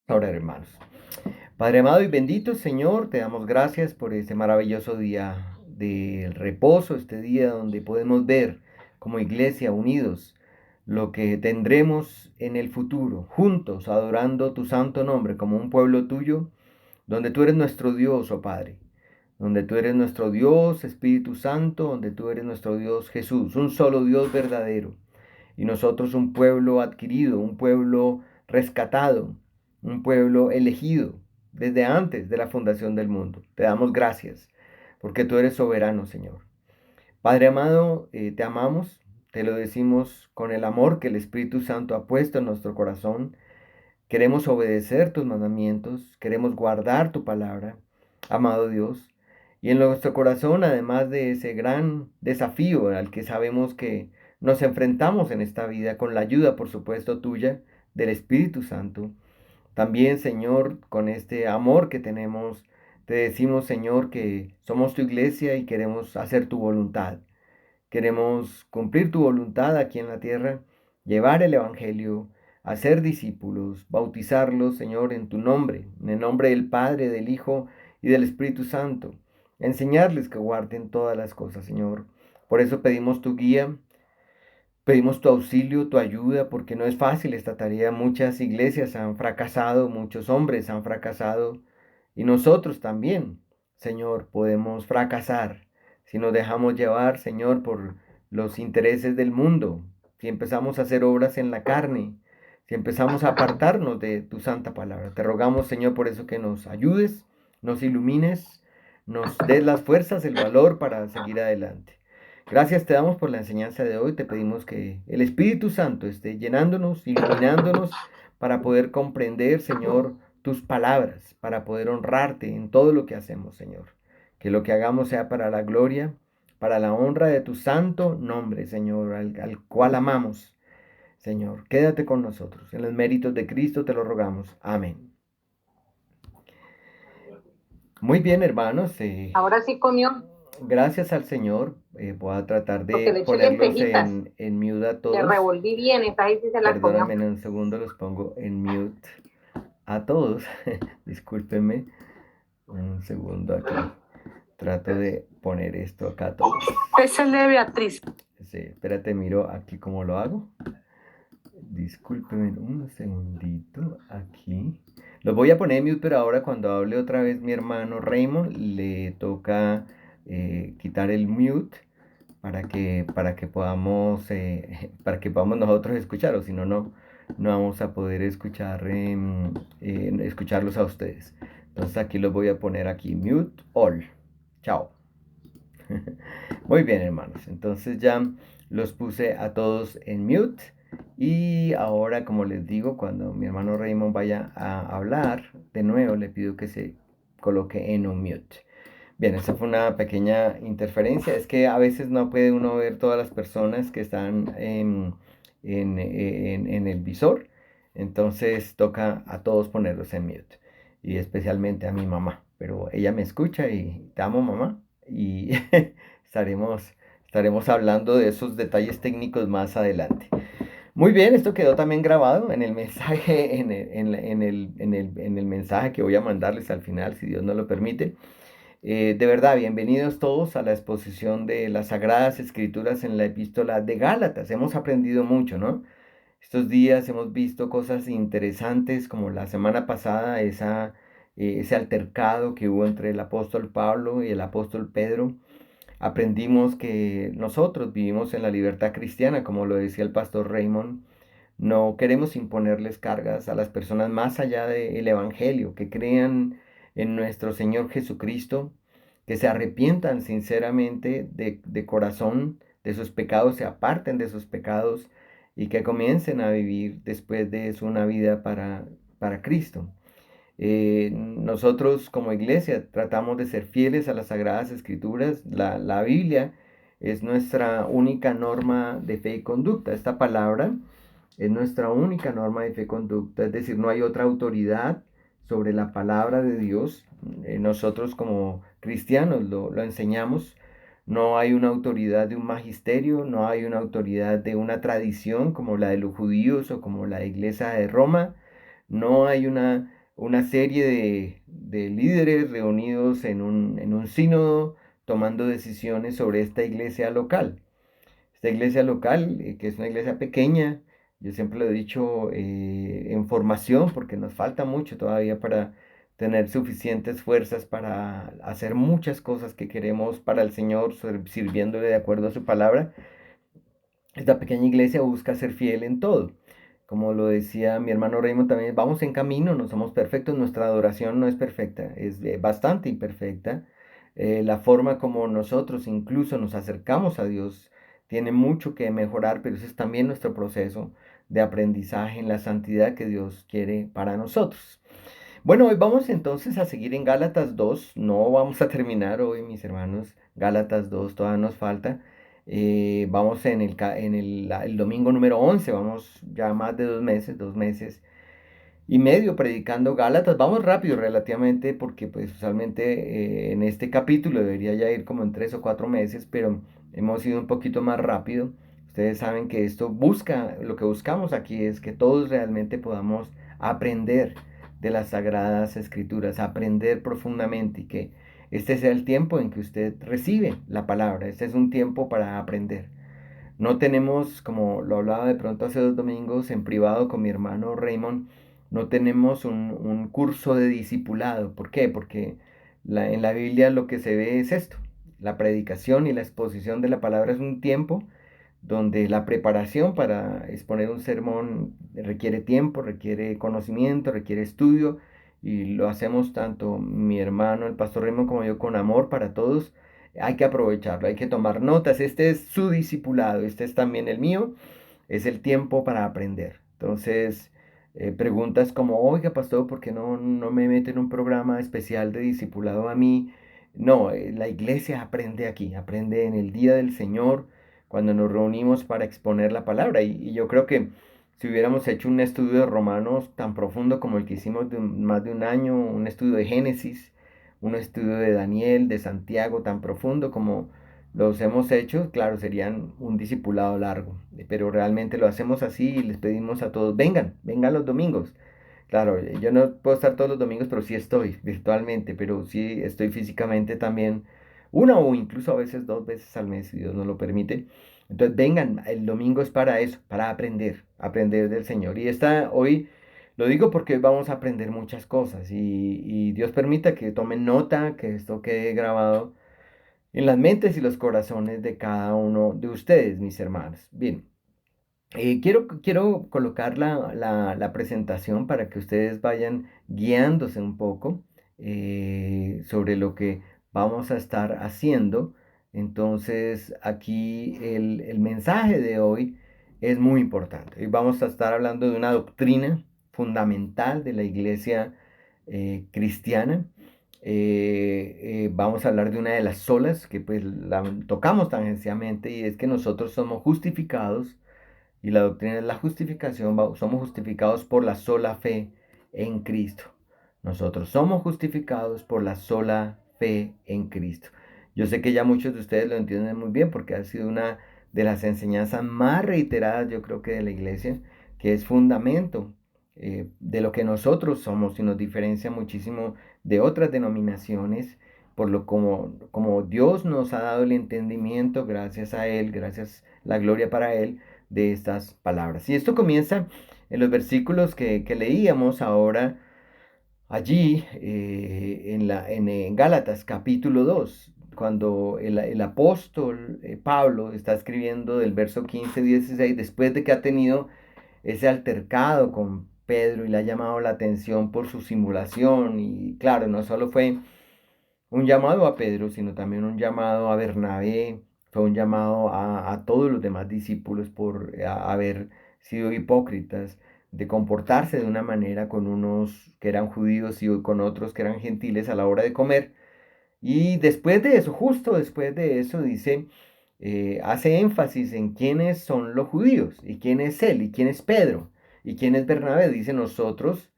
Ahora, hermanos. Padre amado y bendito Señor, te damos gracias por este maravilloso día del reposo, este día donde podemos ver como iglesia unidos lo que tendremos en el futuro, juntos adorando tu santo nombre como un pueblo tuyo, donde tú eres nuestro Dios, oh Padre, donde tú eres nuestro Dios, Espíritu Santo, donde tú eres nuestro Dios Jesús, un solo Dios verdadero y nosotros un pueblo adquirido, un pueblo rescatado, un pueblo elegido desde antes de la fundación del mundo. Te damos gracias porque tú eres soberano, Señor. Padre amado, te amamos, te lo decimos con el amor que el Espíritu Santo ha puesto en nuestro corazón. Queremos obedecer tus mandamientos, queremos guardar tu palabra, amado Dios. Y en nuestro corazón, además de ese gran desafío al que sabemos que nos enfrentamos en esta vida, con la ayuda, por supuesto, tuya, del Espíritu Santo, también, Señor, con este amor que tenemos, te decimos, Señor, que somos tu iglesia y queremos hacer tu voluntad. Queremos cumplir tu voluntad aquí en la tierra, llevar el Evangelio, hacer discípulos, bautizarlos, Señor, en tu nombre, en el nombre del Padre, del Hijo y del Espíritu Santo. Enseñarles que guarden todas las cosas, Señor. Por eso pedimos tu guía, pedimos tu auxilio, tu ayuda, porque no es fácil esta tarea. Muchas iglesias han fracasado, muchos hombres han fracasado y nosotros también, Señor, podemos fracasar si nos dejamos llevar, Señor, por los intereses del mundo, si empezamos a hacer obras en la carne, si empezamos a apartarnos de tu santa palabra. Te rogamos, Señor, por eso que nos ayudes, nos ilumines, nos des las fuerzas, el valor para seguir adelante. Gracias te damos por la enseñanza de hoy. Te pedimos que el Espíritu Santo esté llenándonos, iluminándonos para poder comprender, Señor, tus palabras, para poder honrarte en todo lo que hacemos, Señor. Que lo que hagamos sea para la gloria, para la honra de tu santo nombre, Señor, al cual amamos. Señor, quédate con nosotros. En los méritos de Cristo te lo rogamos. Amén. Muy bien, hermanos. Ahora sí comió, Gracias al Señor. Voy a tratar porque de le eché ponerlos lentejitas. en mute a Le todos. revolví bien, esta ahí sí se la comió. Perdóname, en un segundo los pongo en mute a todos. Discúlpenme. Un segundo aquí. Trato de poner esto acá a todos. Es el de Beatriz. Sí, espérate, miro aquí cómo lo hago. Discúlpenme un segundito aquí. Los voy a poner en mute, pero ahora cuando hable otra vez mi hermano Raymond, le toca quitar el mute para que podamos para que podamos nosotros escuchar, o si no, no vamos a poder escuchar escucharlos a ustedes. Entonces aquí los voy a poner aquí, mute all. Chao. Muy bien, hermanos. Entonces ya los puse a todos en mute. Y ahora, como les digo, cuando mi hermano Raymond vaya a hablar, de nuevo le pido que se coloque en un mute. Bien, esa fue una pequeña interferencia. Es que a veces no puede uno ver todas las personas que están en el visor. Entonces toca a todos ponerlos en mute. Y especialmente a mi mamá. Pero ella me escucha y te amo, mamá. Y estaremos, estaremos hablando de esos detalles técnicos más adelante. Muy bien, esto quedó también grabado en el mensaje, en el mensaje que voy a mandarles al final, si Dios no lo permite. De verdad, bienvenidos todos a la exposición de las Sagradas Escrituras en la epístola de Gálatas. Hemos aprendido mucho, ¿no? Estos días hemos visto cosas interesantes como la semana pasada, ese altercado que hubo entre el apóstol Pablo y el apóstol Pedro. Aprendimos que nosotros vivimos en la libertad cristiana, como lo decía el pastor Raymond. No queremos imponerles cargas a las personas más allá del Evangelio, que crean en nuestro Señor Jesucristo, que se arrepientan sinceramente de corazón de sus pecados, se aparten de sus pecados y que comiencen a vivir después de eso una vida para Cristo. Nosotros como iglesia tratamos de ser fieles a las Sagradas Escrituras. La Biblia es nuestra única norma de fe y conducta. Esta palabra es nuestra única norma de fe y conducta, es decir, no hay otra autoridad sobre la palabra de Dios. Nosotros como cristianos lo enseñamos. No hay una autoridad de un magisterio, no hay una autoridad de una tradición como la de los judíos o como la iglesia de Roma. No hay una una serie de líderes reunidos en un sínodo tomando decisiones sobre esta iglesia local. Esta iglesia local, que es una iglesia pequeña, yo siempre lo he dicho, en formación, porque nos falta mucho todavía para tener suficientes fuerzas para hacer muchas cosas que queremos para el Señor, sirviéndole de acuerdo a su palabra. Esta pequeña iglesia busca ser fiel en todo. Como lo decía mi hermano Raymond también, vamos en camino, no somos perfectos, nuestra adoración no es perfecta, es bastante imperfecta. La forma como nosotros incluso nos acercamos a Dios tiene mucho que mejorar, pero ese es también nuestro proceso de aprendizaje en la santidad que Dios quiere para nosotros. Bueno, hoy vamos entonces a seguir en Gálatas 2. No vamos a terminar hoy, mis hermanos. Gálatas 2 todavía nos falta. Vamos el domingo número 11. Vamos ya más de 2 meses, 2 meses y medio predicando Gálatas. Vamos rápido relativamente porque pues usualmente en este capítulo debería ya ir como en 3 o 4 meses, pero hemos ido un poquito más rápido. Ustedes saben que lo que buscamos aquí es que todos realmente podamos aprender de las Sagradas Escrituras, aprender profundamente y que este sea el tiempo en que usted recibe la palabra. Este es un tiempo para aprender. No tenemos, como lo hablaba de pronto hace 2 domingos en privado con mi hermano Raymond, no tenemos un curso de discipulado. ¿Por qué? Porque en la Biblia lo que se ve es esto. La predicación y la exposición de la palabra es un tiempo donde la preparación para exponer un sermón requiere tiempo, requiere conocimiento, requiere estudio, y lo hacemos tanto mi hermano, el pastor Raymond, como yo con amor para todos. Hay que aprovecharlo, hay que tomar notas. Este es su discipulado, este es también el mío, es el tiempo para aprender. Entonces, preguntas como, oiga, pastor, ¿por qué no me mete en un programa especial de discipulado a mí? No, la iglesia aprende aquí, aprende en el día del Señor, cuando nos reunimos para exponer la palabra. Y yo creo que si hubiéramos hecho un estudio de Romanos tan profundo como el que hicimos de más de un año, un estudio de Génesis, un estudio de Daniel, de Santiago, tan profundo como los hemos hecho, claro, serían un discipulado largo, pero realmente lo hacemos así y les pedimos a todos, vengan los domingos. Claro, yo no puedo estar todos los domingos, pero sí estoy virtualmente, pero sí estoy físicamente también, una o incluso a veces 2 veces al mes, si Dios nos lo permite. Entonces vengan, el domingo es para eso, para aprender, aprender del Señor. Y hoy lo digo porque hoy vamos a aprender muchas cosas y Dios permita que tomen nota, que esto quede grabado en las mentes y los corazones de cada uno de ustedes, mis hermanos. Bien, quiero colocar la presentación para que ustedes vayan guiándose un poco sobre lo que vamos a estar haciendo. Entonces, aquí el mensaje de hoy es muy importante. Hoy vamos a estar hablando de una doctrina fundamental de la iglesia cristiana. Vamos a hablar de una de las solas que pues la tocamos tangencialmente, y es que nosotros somos justificados, y la doctrina de la justificación, somos justificados por la sola fe en Cristo. Nosotros somos justificados por la sola fe en Cristo. Yo sé que ya muchos de ustedes lo entienden muy bien porque ha sido una de las enseñanzas más reiteradas, yo creo que de la iglesia, que es fundamento de lo que nosotros somos y nos diferencia muchísimo de otras denominaciones, por lo como Dios nos ha dado el entendimiento, gracias a Él, gracias la gloria para Él, de estas palabras. Y esto comienza en los versículos que leíamos ahora allí en Gálatas capítulo 2, cuando el apóstol Pablo está escribiendo del verso 15-16, después de que ha tenido ese altercado con Pedro y le ha llamado la atención por su simulación. Y claro, no solo fue un llamado a Pedro, sino también un llamado a Bernabé, fue un llamado a todos los demás discípulos por haber sido hipócritas, de comportarse de una manera con unos que eran judíos y con otros que eran gentiles a la hora de comer. Y después de eso, justo después de eso, dice, hace énfasis en quiénes son los judíos, y quién es él, y quién es Pedro, y quién es Bernabé. Dice, nosotros,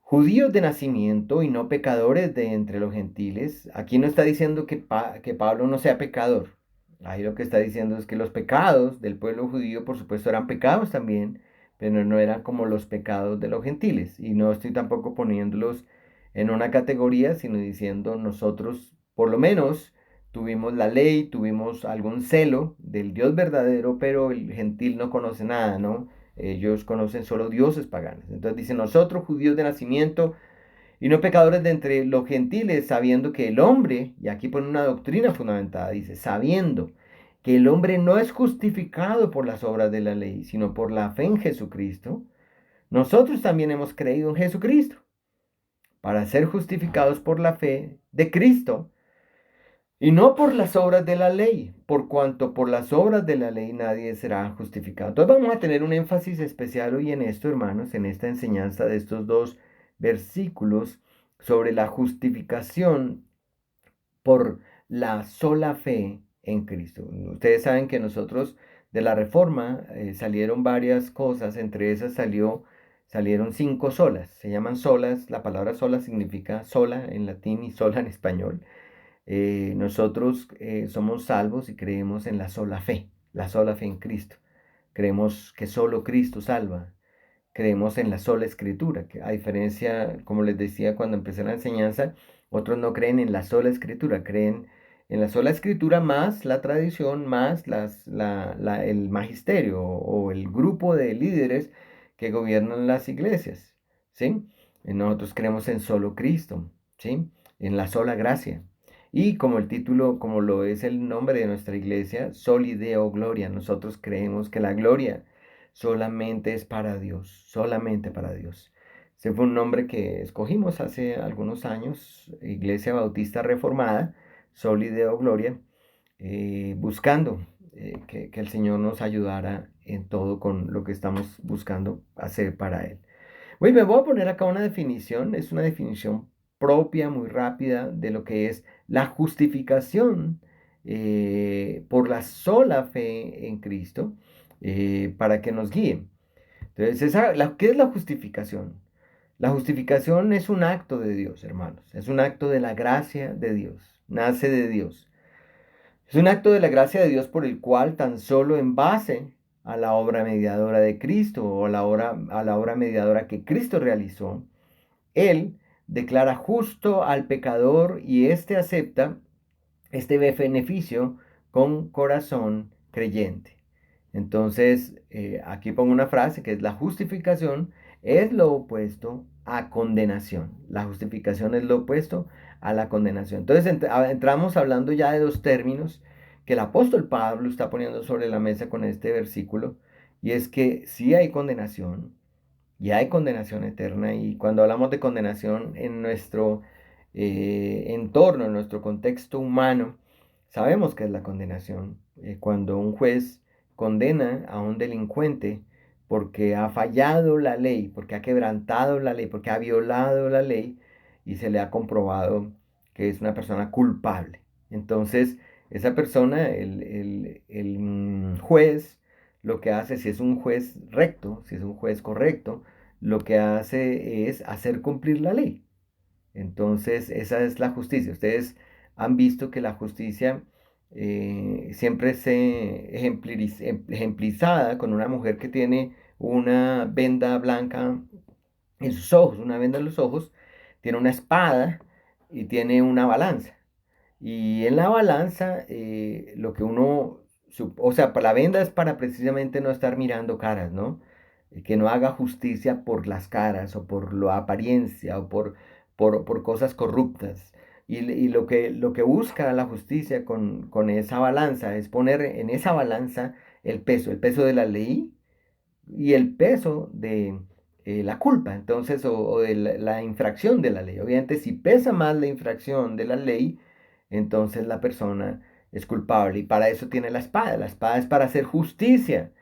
judíos de nacimiento y no pecadores de entre los gentiles. Aquí no está diciendo que Pablo no sea pecador. Ahí lo que está diciendo es que los pecados del pueblo judío, por supuesto, eran pecados también, pero no eran como los pecados de los gentiles. Y no estoy tampoco poniéndolos en una categoría, sino diciendo nosotros, por lo menos, tuvimos la ley, tuvimos algún celo del Dios verdadero, pero el gentil no conoce nada, ¿no? Ellos conocen solo dioses paganos. Entonces dice, nosotros judíos de nacimiento y no pecadores de entre los gentiles, sabiendo que el hombre, y aquí pone una doctrina fundamentada, dice, sabiendo que el hombre no es justificado por las obras de la ley, sino por la fe en Jesucristo, nosotros también hemos creído en Jesucristo, para ser justificados por la fe de Cristo, y no por las obras de la ley, por cuanto por las obras de la ley nadie será justificado. Entonces vamos a tener un énfasis especial hoy en esto, hermanos, en esta enseñanza de estos dos versículos sobre la justificación por la sola fe en Cristo. Ustedes saben que nosotros de la Reforma salieron varias cosas, entre esas salieron 5 solas, se llaman solas, la palabra sola significa sola en latín y sola en español. Nosotros somos salvos y creemos en la sola fe en Cristo. Creemos que solo Cristo salva. Creemos en la sola escritura, que a diferencia, como les decía cuando empecé la enseñanza, otros no creen en la sola escritura, creen en la sola escritura más la tradición, más el magisterio o el grupo de líderes que gobiernan las iglesias, ¿sí? Y nosotros creemos en solo Cristo, ¿sí? En la sola gracia. Y como el título, como lo es el nombre de nuestra iglesia, Soli Deo Gloria, nosotros creemos que la gloria solamente es para Dios, solamente para Dios. Ese fue un nombre que escogimos hace algunos años, Iglesia Bautista Reformada, Soli Deo Gloria, buscando que el Señor nos ayudara en todo con lo que estamos buscando hacer para Él. Muy bien, voy a poner acá una definición, es una definición propia, muy rápida, de lo que es la justificación por la sola fe en Cristo, para que nos guíe. Entonces, ¿qué es la justificación? La justificación es un acto de Dios, hermanos, es un acto de la gracia de Dios, nace de Dios. Es un acto de la gracia de Dios por el cual tan solo en base a la obra mediadora de Cristo o a la obra mediadora que Cristo realizó, Él declara justo al pecador y éste acepta este beneficio con corazón creyente. Entonces, aquí pongo una frase que es la justificación es lo opuesto a condenación. La justificación es lo opuesto a la condenación. Entonces, entramos hablando ya de dos términos que el apóstol Pablo está poniendo sobre la mesa con este versículo, y es que sí hay condenación, y hay condenación eterna, y cuando hablamos de condenación en nuestro entorno, en nuestro contexto humano, sabemos que es la condenación. Cuando un juez condena a un delincuente porque ha fallado la ley, porque ha quebrantado la ley, porque ha violado la ley y se le ha comprobado que es una persona culpable. Entonces, esa persona, el juez, lo que hace, si es un juez recto, si es un juez correcto, lo que hace es hacer cumplir la ley. Entonces, esa es la justicia. Ustedes han visto que la justicia siempre se ejemplizada con una mujer que tiene una venda blanca en sus ojos, una venda en los ojos, tiene una espada y tiene una balanza. Y en la balanza, lo que uno, o sea, la venda es para precisamente no estar mirando caras, ¿no? Que no haga justicia por las caras o por la apariencia o por cosas corruptas. Y lo que busca la justicia con esa balanza es poner en esa balanza el peso de la ley y el peso de la culpa, entonces, o de la infracción de la ley. Obviamente, si pesa más la infracción de la ley, entonces la persona es culpable. Y para eso tiene la espada. La espada es para hacer justicia.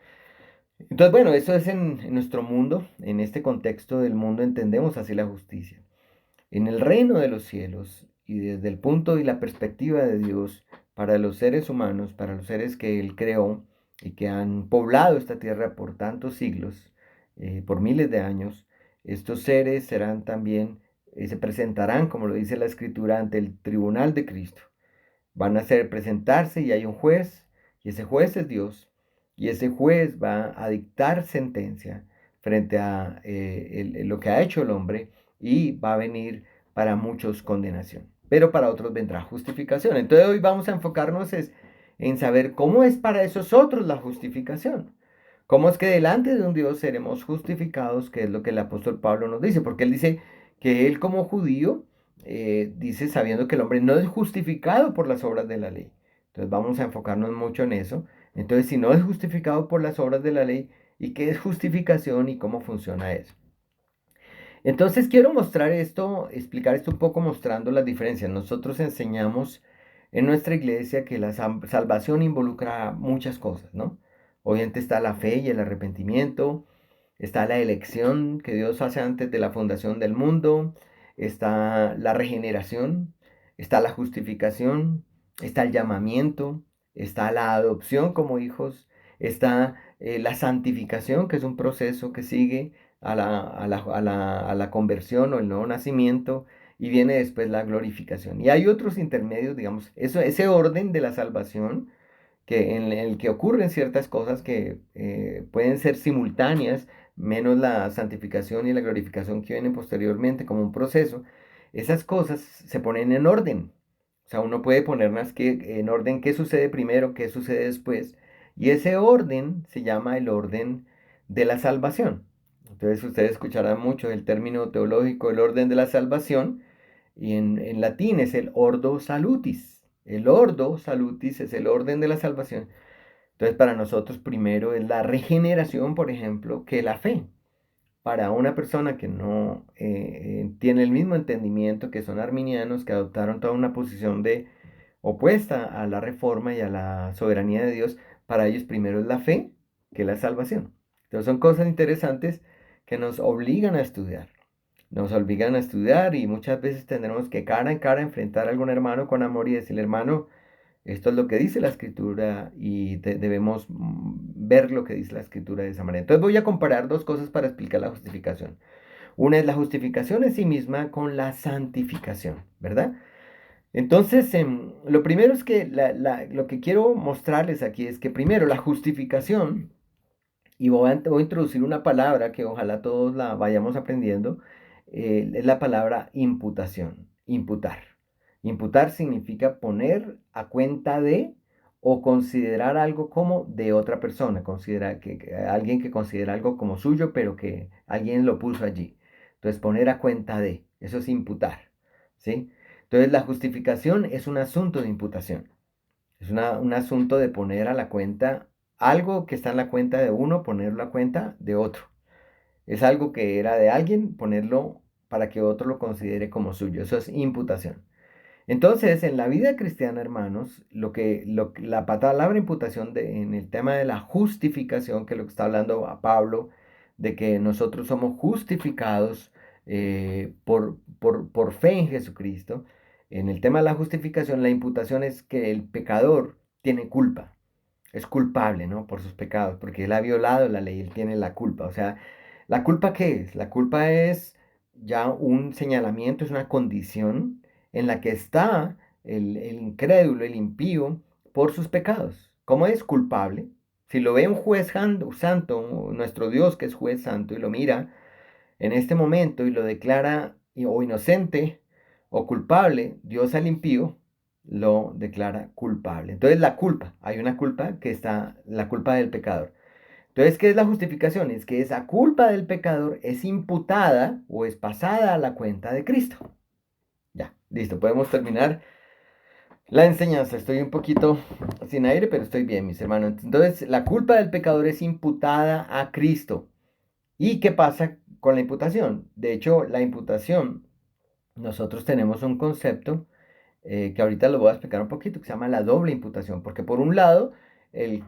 Entonces, bueno, eso es en nuestro mundo, en este contexto del mundo entendemos así la justicia. En el reino de los cielos y desde el punto y la perspectiva de Dios para los seres humanos, para los seres que Él creó y que han poblado esta tierra por tantos siglos, por miles de años, estos seres serán también, se presentarán, como lo dice la Escritura, ante el tribunal de Cristo. Van a presentarse y hay un juez, y ese juez es Dios, y ese juez va a dictar sentencia frente a lo que ha hecho el hombre, y va a venir para muchos condenación, pero para otros vendrá justificación. Entonces hoy vamos a enfocarnos en saber cómo es para esos otros la justificación. ¿Cómo es que delante de un Dios seremos justificados? Que es lo que el apóstol Pablo nos dice, porque él dice que él como judío, dice sabiendo que el hombre no es justificado por las obras de la ley. Entonces vamos a enfocarnos mucho en eso. Entonces, si no es justificado por las obras de la ley, ¿y qué es justificación y cómo funciona eso? Entonces quiero mostrar esto, explicar esto un poco mostrando las diferencias. Nosotros enseñamos en nuestra iglesia que la salvación involucra muchas cosas, ¿no? Obviamente está la fe y el arrepentimiento, está la elección que Dios hace antes de la fundación del mundo, está la regeneración, está la justificación, está el llamamiento, está la adopción como hijos, está la santificación, que es un proceso que sigue a la conversión o el nuevo nacimiento, y viene después la glorificación. Y hay otros intermedios, digamos, ese orden de la salvación en el que ocurren ciertas cosas que pueden ser simultáneas, menos la santificación y la glorificación que vienen posteriormente como un proceso. Esas cosas se ponen en orden. O sea, uno puede ponerlas en orden qué sucede primero, qué sucede después. Y ese orden se llama el orden de la salvación. Entonces ustedes escucharán mucho el término teológico, el orden de la salvación, y en latín es el ordo salutis. El ordo salutis es el orden de la salvación. Entonces para nosotros primero es la regeneración, por ejemplo, que la fe. Para una persona que no tiene el mismo entendimiento, que son arminianos, que adoptaron toda una posición de opuesta a la reforma y a la soberanía de Dios, para ellos primero es la fe que la salvación. Entonces son cosas interesantes que nos obligan a estudiar. Nos obligan a estudiar, y muchas veces tendremos que cara en cara enfrentar a algún hermano con amor y decirle: hermano, esto es lo que dice la escritura, y debemos ver lo que dice la escritura de esa manera. Entonces voy a comparar dos cosas para explicar la justificación. Una es la justificación en sí misma con la santificación, ¿verdad? Entonces, lo primero es que lo que quiero mostrarles aquí es que primero la justificación, y voy a introducir una palabra que ojalá todos la vayamos aprendiendo, es la palabra imputación, imputar. Imputar significa poner a cuenta de o considerar algo como de otra persona, considera que alguien que considera algo como suyo, pero que alguien lo puso allí. Entonces, poner a cuenta de, eso es imputar, ¿sí? Entonces, la justificación es un asunto de imputación. Es un asunto de poner a la cuenta algo que está en la cuenta de uno, ponerlo a cuenta de otro. Es algo que era de alguien, ponerlo para que otro lo considere como suyo. Eso es imputación. Entonces, en la vida cristiana, hermanos, la palabra imputación en el tema de la justificación, que es lo que está hablando a Pablo, de que nosotros somos justificados por fe en Jesucristo. En el tema de la justificación, la imputación es que el pecador tiene culpa, es culpable, ¿no? Por sus pecados, porque él ha violado la ley, él tiene la culpa. O sea, ¿la culpa qué es? La culpa es ya un señalamiento, es una condición en la que está el incrédulo, el impío, por sus pecados. ¿Cómo es culpable? Si lo ve un juez santo, nuestro Dios que es juez santo, y lo mira en este momento y lo declara o inocente o culpable, Dios al impío lo declara culpable. Entonces la culpa, hay una culpa que está, la culpa del pecador. Entonces, ¿qué es la justificación? Es que esa culpa del pecador es imputada o es pasada a la cuenta de Cristo. Ya, listo, podemos terminar la enseñanza. Estoy un poquito sin aire, pero estoy bien, mis hermanos. Entonces, la culpa del pecador es imputada a Cristo. ¿Y qué pasa con la imputación? De hecho, la imputación, nosotros tenemos un concepto que ahorita lo voy a explicar un poquito, que se llama la doble imputación, porque por un lado, el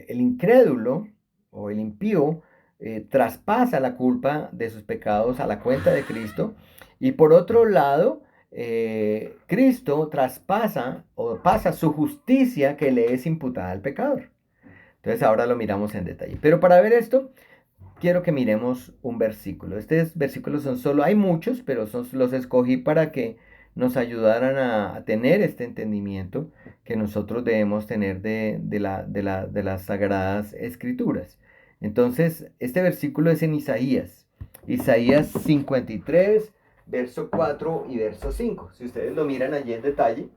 incrédulo o el impío traspasa la culpa de sus pecados a la cuenta de Cristo, y por otro lado, Cristo traspasa o pasa su justicia que le es imputada al pecador. Entonces ahora lo miramos en detalle. Pero para ver esto, quiero que miremos un versículo. Estos versículos son solo, hay muchos, pero los escogí para que nos ayudaran a tener este entendimiento que nosotros debemos tener de las sagradas escrituras. Entonces, este versículo es en Isaías 53, verso 4 y verso 5. Si ustedes lo miran allí en detalle,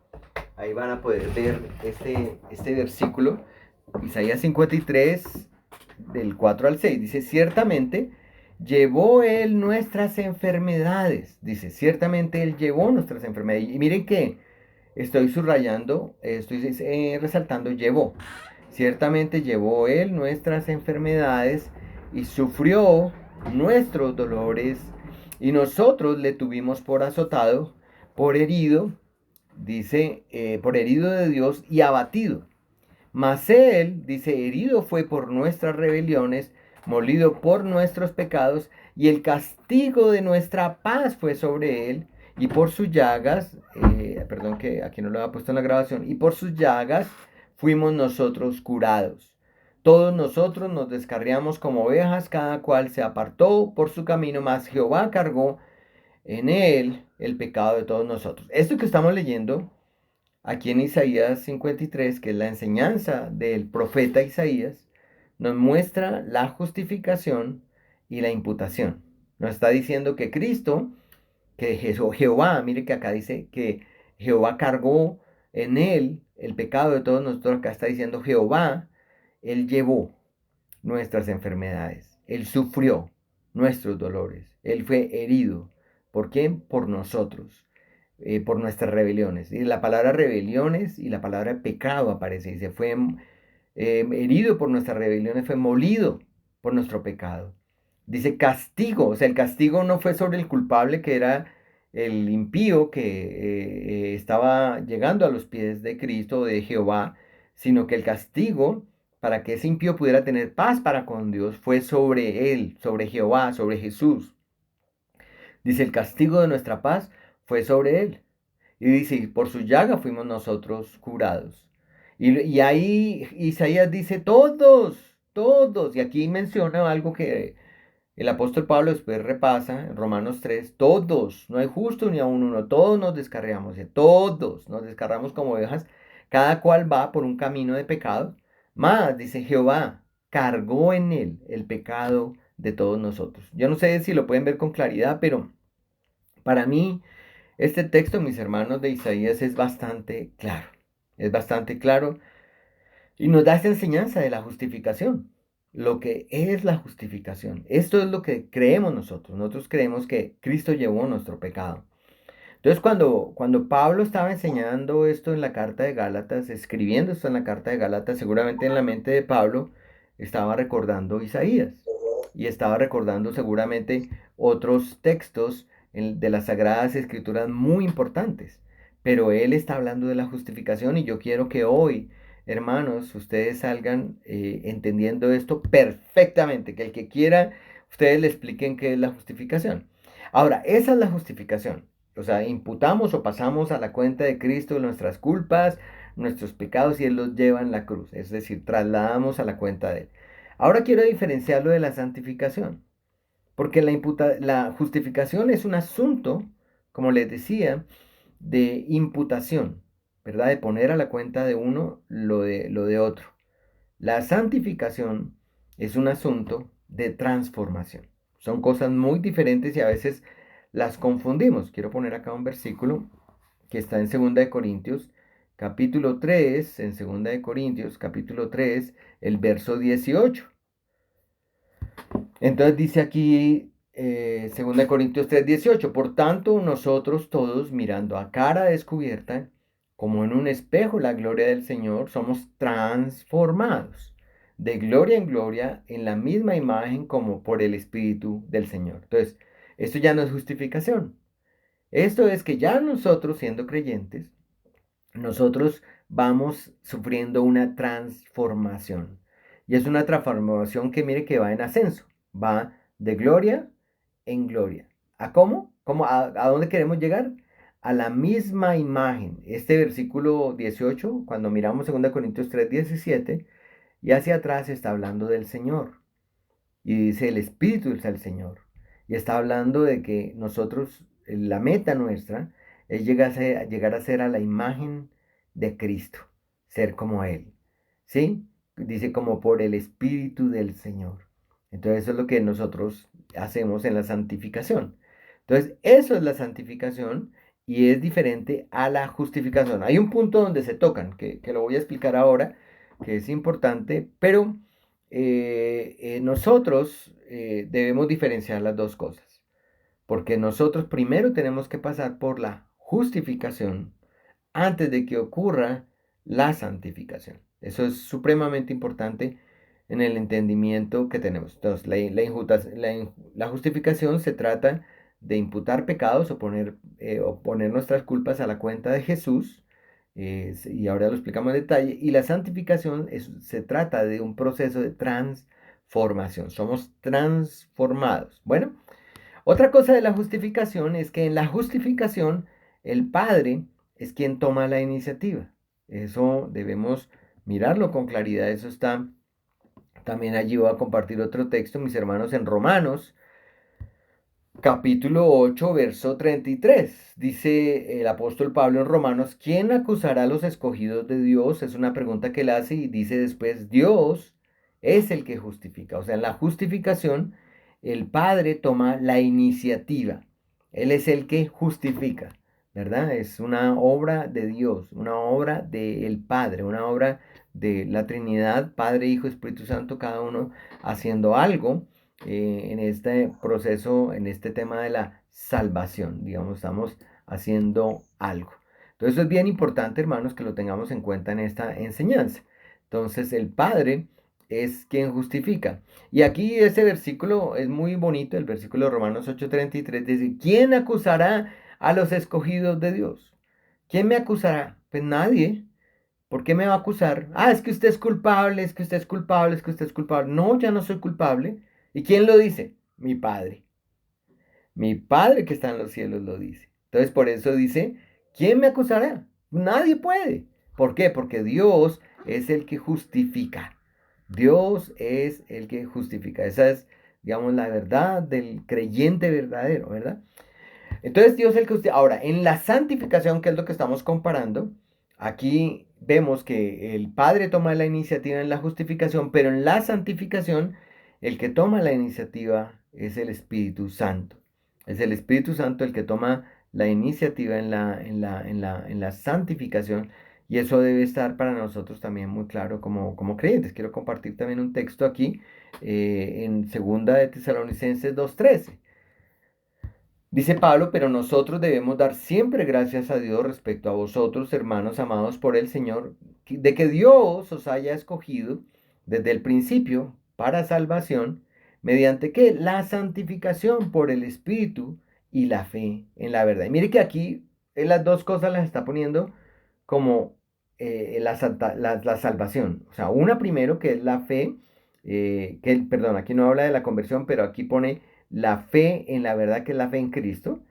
ahí van a poder ver este versículo. Isaías 53, del 4 al 6, dice, ciertamente llevó él nuestras enfermedades. Dice, ciertamente él llevó nuestras enfermedades. Y miren que estoy subrayando, estoy resaltando llevó. Ciertamente llevó él nuestras enfermedades y sufrió nuestros dolores, y nosotros le tuvimos por azotado, por herido, dice, por herido de Dios y abatido. Mas él, dice, herido fue por nuestras rebeliones, molido por nuestros pecados, y el castigo de nuestra paz fue sobre él, y por sus llagas, perdón que aquí no lo había puesto en la grabación, y por sus llagas fuimos nosotros curados. Todos nosotros nos descarriamos como ovejas, cada cual se apartó por su camino, mas Jehová cargó en él el pecado de todos nosotros. Esto que estamos leyendo aquí en Isaías 53, que es la enseñanza del profeta Isaías, nos muestra la justificación y la imputación. Nos está diciendo que Cristo, que Jehová, mire que acá dice que Jehová cargó en él el pecado de todos nosotros. Acá está diciendo Jehová, él llevó nuestras enfermedades, él sufrió nuestros dolores, él fue herido. ¿Por quién? Por nosotros, por nuestras rebeliones. Y la palabra rebeliones y la palabra pecado aparece. Dice, fue herido por nuestras rebeliones, fue molido por nuestro pecado. Dice castigo, o sea, el castigo no fue sobre el culpable, que era el impío que estaba llegando a los pies de Cristo, de Jehová, sino que el castigo para que ese impío pudiera tener paz para con Dios fue sobre él, sobre Jehová, sobre Jesús. Dice, el castigo de nuestra paz fue sobre él. Y dice, por su llaga fuimos nosotros curados. Y ahí Isaías dice, todos, todos. Y aquí menciona algo que el apóstol Pablo después repasa en Romanos 3, todos, no hay justo ni a uno, todos nos descarriamos, todos nos descarramos como ovejas, cada cual va por un camino de pecado. Más, dice Jehová, cargó en él el pecado de todos nosotros. Yo no sé si lo pueden ver con claridad, pero para mí este texto, mis hermanos de Isaías, es bastante claro. Es bastante claro y nos da esta enseñanza de la justificación. Lo que es la justificación. Esto es lo que creemos nosotros. Nosotros creemos que Cristo llevó nuestro pecado. Entonces, cuando Pablo estaba enseñando esto en la carta de Gálatas, escribiendo esto en la carta de Gálatas, seguramente en la mente de Pablo estaba recordando Isaías y estaba recordando seguramente otros textos de las Sagradas Escrituras muy importantes. Pero él está hablando de la justificación y yo quiero que hoy, hermanos, ustedes salgan entendiendo esto perfectamente, que el que quiera, ustedes le expliquen qué es la justificación. Ahora, esa es la justificación. O sea, imputamos o pasamos a la cuenta de Cristo nuestras culpas, nuestros pecados y Él los lleva en la cruz. Es decir, trasladamos a la cuenta de Él. Ahora quiero diferenciarlo de la santificación, porque la justificación es un asunto, como les decía, de imputación, ¿verdad? De poner a la cuenta de uno lo de otro. La santificación es un asunto de transformación. Son cosas muy diferentes y a veces las confundimos. Quiero poner acá un versículo que está en 2 capítulo 3, en 2 capítulo 3, el verso 18. Entonces dice aquí, 2 Corintios 3, 18, por tanto nosotros todos mirando a cara descubierta, como en un espejo la gloria del Señor, somos transformados de gloria en gloria en la misma imagen como por el Espíritu del Señor. Entonces, esto ya no es justificación. Esto es que ya nosotros, siendo creyentes, nosotros vamos sufriendo una transformación. Y es una transformación que mire que va en ascenso, va de gloria en gloria. ¿A cómo? ¿A dónde queremos llegar? A la misma imagen. Este versículo 18, cuando miramos 2 Corintios 3, 17, y hacia atrás está hablando del Señor. Y dice el Espíritu es el Señor. Y está hablando de que nosotros, la meta nuestra, es llegar a ser a la imagen de Cristo, ser como Él. ¿Sí? Dice como por el Espíritu del Señor. Entonces eso es lo que nosotros hacemos en la santificación. Entonces eso es la santificación y es diferente a la justificación. Hay un punto donde se tocan, que lo voy a explicar ahora, que es importante, pero nosotros debemos diferenciar las dos cosas. Porque nosotros primero tenemos que pasar por la justificación antes de que ocurra la santificación. Eso es supremamente importante en el entendimiento que tenemos. Entonces, la justificación se trata de imputar pecados o poner nuestras culpas a la cuenta de Jesús, y ahora lo explicamos en detalle, y la santificación se trata de un proceso de transformación. Somos transformados. Bueno, otra cosa de la justificación es que en la justificación el Padre es quien toma la iniciativa. Eso debemos mirarlo con claridad. Eso está también allí. Voy a compartir otro texto, mis hermanos, en Romanos, capítulo 8, verso 33. Dice el apóstol Pablo en Romanos: ¿quién acusará a los escogidos de Dios? Es una pregunta que él hace y dice después: Dios es el que justifica. O sea, en la justificación el Padre toma la iniciativa. Él es el que justifica, ¿verdad? Es una obra de Dios, una obra del Padre, una obra de la Trinidad, Padre, Hijo, Espíritu Santo, cada uno haciendo algo en este proceso, en este tema de la salvación. Digamos, estamos haciendo algo. Entonces, eso es bien importante, hermanos, que lo tengamos en cuenta en esta enseñanza. Entonces, el Padre es quien justifica. Y aquí ese versículo es muy bonito, el versículo de Romanos 8:33 dice: ¿quién acusará a los escogidos de Dios? ¿Quién me acusará? Pues nadie. ¿Por qué me va a acusar? Ah, es que usted es culpable, es que usted es culpable, es que usted es culpable. No, ya no soy culpable. ¿Y quién lo dice? Mi Padre. Mi Padre que está en los cielos lo dice. Entonces por eso dice: ¿quién me acusará? Nadie puede. ¿Por qué? Porque Dios es el que justifica. Dios es el que justifica. Esa es, digamos, la verdad del creyente verdadero, ¿verdad? Entonces Dios es el que justifica. Ahora, en la santificación, que es lo que estamos comparando, aquí vemos que el Padre toma la iniciativa en la justificación, pero en la santificación el que toma la iniciativa es el Espíritu Santo. Es el Espíritu Santo el que toma la iniciativa en la santificación, y eso debe estar para nosotros también muy claro como creyentes. Quiero compartir también un texto aquí en segunda de Tesalonicenses 2:13. Dice Pablo: pero nosotros debemos dar siempre gracias a Dios respecto a vosotros, hermanos amados por el Señor, de que Dios os haya escogido desde el principio para salvación, mediante que la santificación por el Espíritu y la fe en la verdad. Y mire que aquí las dos cosas las está poniendo como la salvación. O sea, una primero que es la fe, perdón, aquí no habla de la conversión, pero aquí pone la fe en la verdad, que es la fe en Cristo,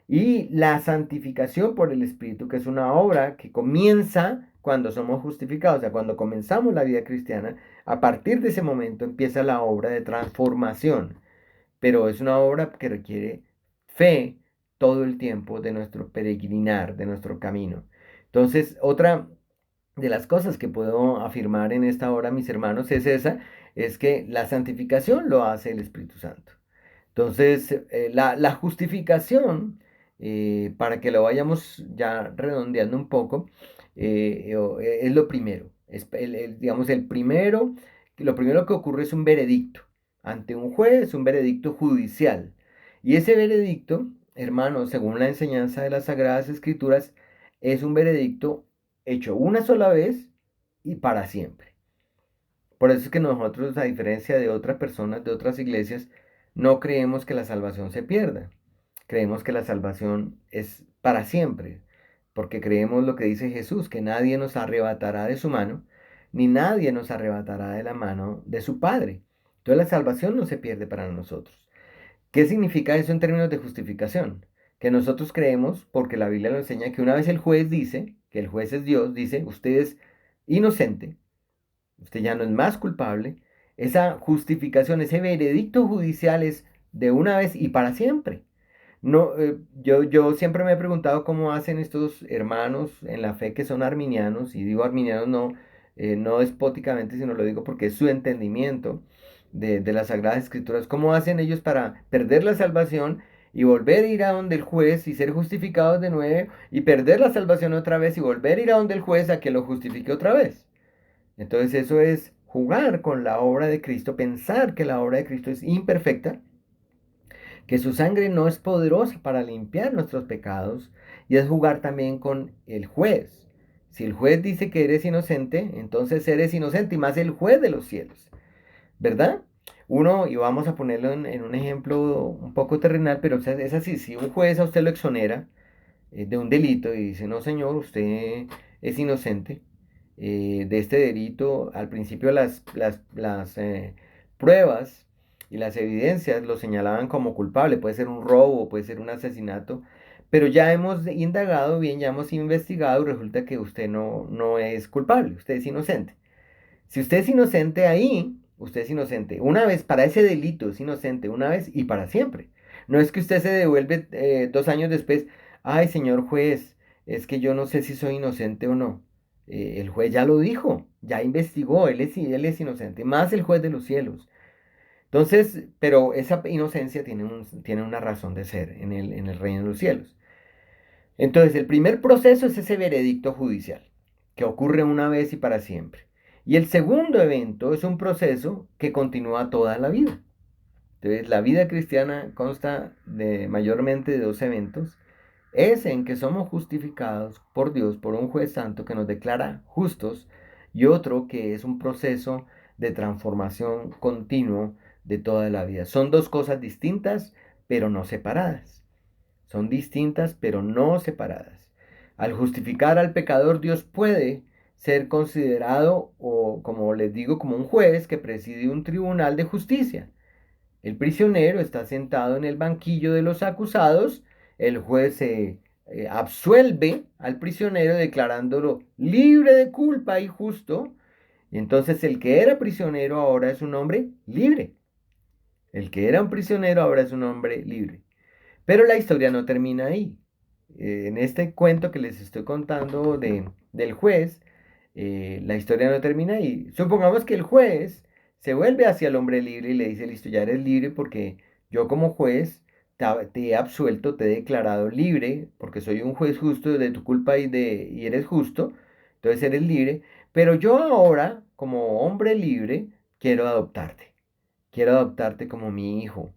y la santificación por el Espíritu, que es una obra que comienza cuando somos justificados, o sea, cuando comenzamos la vida cristiana. A partir de ese momento empieza la obra de transformación, pero es una obra que requiere fe todo el tiempo de nuestro peregrinar, de nuestro camino. Entonces, otra de las cosas que puedo afirmar en esta hora, mis hermanos, es que la santificación lo hace el Espíritu Santo. Entonces, la justificación, para que lo vayamos ya redondeando un poco, es lo primero. Digamos, lo primero que ocurre es un veredicto ante un juez, un veredicto judicial. Y ese veredicto, hermanos, según la enseñanza de las Sagradas Escrituras, es un veredicto hecho una sola vez y para siempre. Por eso es que nosotros, a diferencia de otras personas, de otras iglesias, no creemos que la salvación se pierda. Creemos que la salvación es para siempre, porque creemos lo que dice Jesús: que nadie nos arrebatará de su mano, ni nadie nos arrebatará de la mano de su Padre. Entonces la salvación no se pierde para nosotros. ¿Qué significa eso en términos de justificación? Que nosotros creemos, porque la Biblia lo enseña, que una vez el juez dice, que el juez es Dios, dice: usted es inocente, usted ya no es más culpable. Esa justificación, ese veredicto judicial es de una vez y para siempre. No, yo siempre me he preguntado cómo hacen estos hermanos en la fe que son arminianos, y digo arminianos no, no despóticamente, sino lo digo porque es su entendimiento, de las Sagradas Escrituras. ¿Cómo hacen ellos para perder la salvación y volver a ir a donde el juez y ser justificados de nuevo y perder la salvación otra vez y volver a ir a donde el juez a que lo justifique otra vez? Entonces eso es jugar con la obra de Cristo, pensar que la obra de Cristo es imperfecta, que su sangre no es poderosa para limpiar nuestros pecados, y es jugar también con el juez. Si el juez dice que eres inocente, entonces eres inocente, y más el juez de los cielos, ¿verdad? Uno, y vamos a ponerlo en un ejemplo un poco terrenal, pero es así, si un juez a usted lo exonera de un delito y dice, no señor, usted es inocente de este delito, al principio las pruebas y las evidencias lo señalaban como culpable, puede ser un robo, puede ser un asesinato, pero ya hemos indagado bien, ya hemos investigado y resulta que usted no es culpable, usted es inocente. Si usted es inocente ahí, usted es inocente. Una vez, para ese delito es inocente, una vez y para siempre. No es que usted se devuelve 2 años después, ay, señor juez, es que yo no sé si soy inocente o no. El juez ya lo dijo, ya investigó, él es inocente, más el juez de los cielos. Entonces, pero esa inocencia tiene una razón de ser en el reino de los cielos. Entonces, el primer proceso es ese veredicto judicial, que ocurre una vez y para siempre. Y el segundo evento es un proceso que continúa toda la vida. Entonces, la vida cristiana consta mayormente de dos eventos. Es en que somos justificados por Dios, por un juez santo que nos declara justos, y otro que es un proceso de transformación continuo de toda la vida. Son dos cosas distintas, pero no separadas. Son distintas, pero no separadas. Al justificar al pecador, Dios puede ser considerado, o como les digo, como un juez que preside un tribunal de justicia. El prisionero está sentado en el banquillo de los acusados, el juez se absuelve al prisionero declarándolo libre de culpa y justo, y entonces el que era prisionero ahora es un hombre libre. El que era un prisionero ahora es un hombre libre. Pero la historia no termina ahí. En este cuento que les estoy contando del juez, la historia no termina ahí. Supongamos que el juez se vuelve hacia el hombre libre y le dice, listo, ya eres libre porque yo como juez te he absuelto, te he declarado libre, porque soy un juez justo de tu culpa y eres justo, entonces eres libre, pero yo ahora, como hombre libre, quiero adoptarte como mi hijo,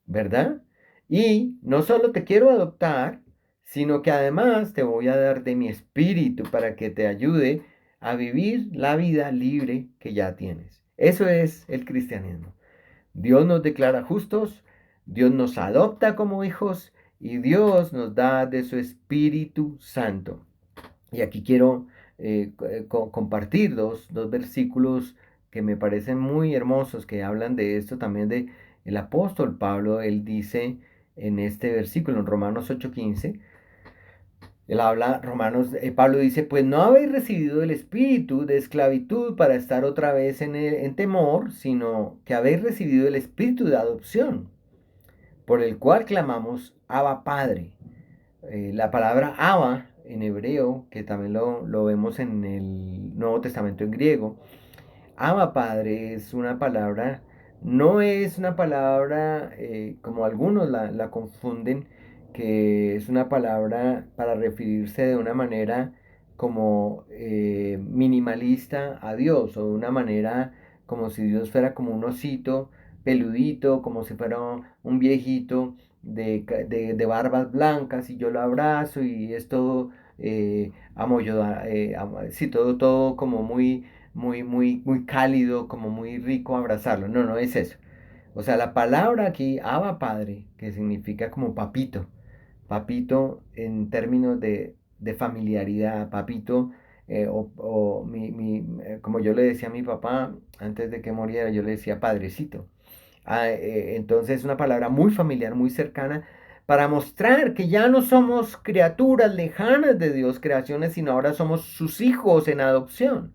¿verdad? Y no solo te quiero adoptar, sino que además te voy a dar de mi espíritu para que te ayude a vivir la vida libre que ya tienes. Eso es el cristianismo. Dios nos declara justos, Dios nos adopta como hijos y Dios nos da de su Espíritu Santo. Y aquí quiero compartir dos versículos que me parecen muy hermosos, que hablan de esto también de el apóstol Pablo. Él dice en este versículo, en Romanos 8:15, él habla, Pablo dice, pues no habéis recibido el espíritu de esclavitud para estar otra vez en temor, sino que habéis recibido el espíritu de adopción, por el cual clamamos, Abba Padre. La palabra Abba en hebreo, que también lo vemos en el Nuevo Testamento en griego, Abba Padre es una palabra, no es una palabra como algunos la confunden, que es una palabra para referirse de una manera como minimalista a Dios, o de una manera como si Dios fuera como un osito peludito, como si fuera un viejito de barbas blancas y yo lo abrazo y es todo sí, todo como muy cálido, como muy rico abrazarlo. No, no es eso. O sea, la palabra aquí, Abba Padre, que significa como papito, papito en términos de familiaridad, papito, como yo le decía a mi papá antes de que muriera, yo le decía padrecito. Entonces es una palabra muy familiar, muy cercana, para mostrar que ya no somos criaturas lejanas de Dios, creaciones, sino ahora somos sus hijos en adopción.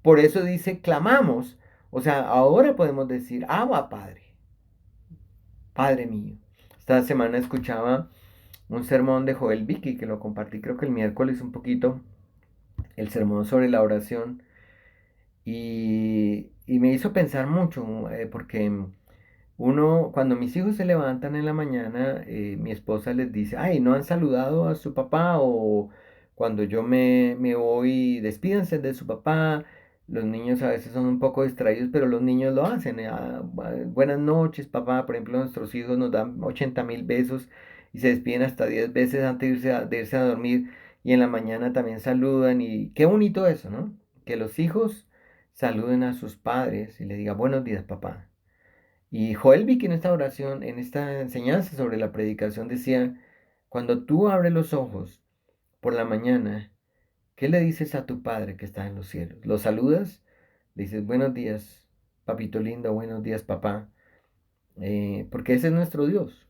Por eso dice, clamamos. O sea, ahora podemos decir, Abba Padre, Padre mío. Esta semana escuchaba un sermón de Joel Vicky, que lo compartí creo que el miércoles un poquito, el sermón sobre la oración. Y me hizo pensar mucho, porque uno, cuando mis hijos se levantan en la mañana, mi esposa les dice, ay, ¿no han saludado a su papá? O cuando yo me voy, despídense de su papá. Los niños a veces son un poco distraídos, pero los niños lo hacen. Buenas noches, papá. Por ejemplo, nuestros hijos nos dan 80.000 besos y se despiden hasta 10 veces antes de irse a dormir. Y en la mañana también saludan. Y qué bonito eso, ¿no? Que los hijos saluden a sus padres y le digan buenos días, papá. Y Joel Vick en esta oración, en esta enseñanza sobre la predicación decía, cuando tú abres los ojos por la mañana, ¿qué le dices a tu padre que está en los cielos? ¿Lo saludas? Le dices buenos días, papito lindo, buenos días, papá. Porque ese es nuestro Dios.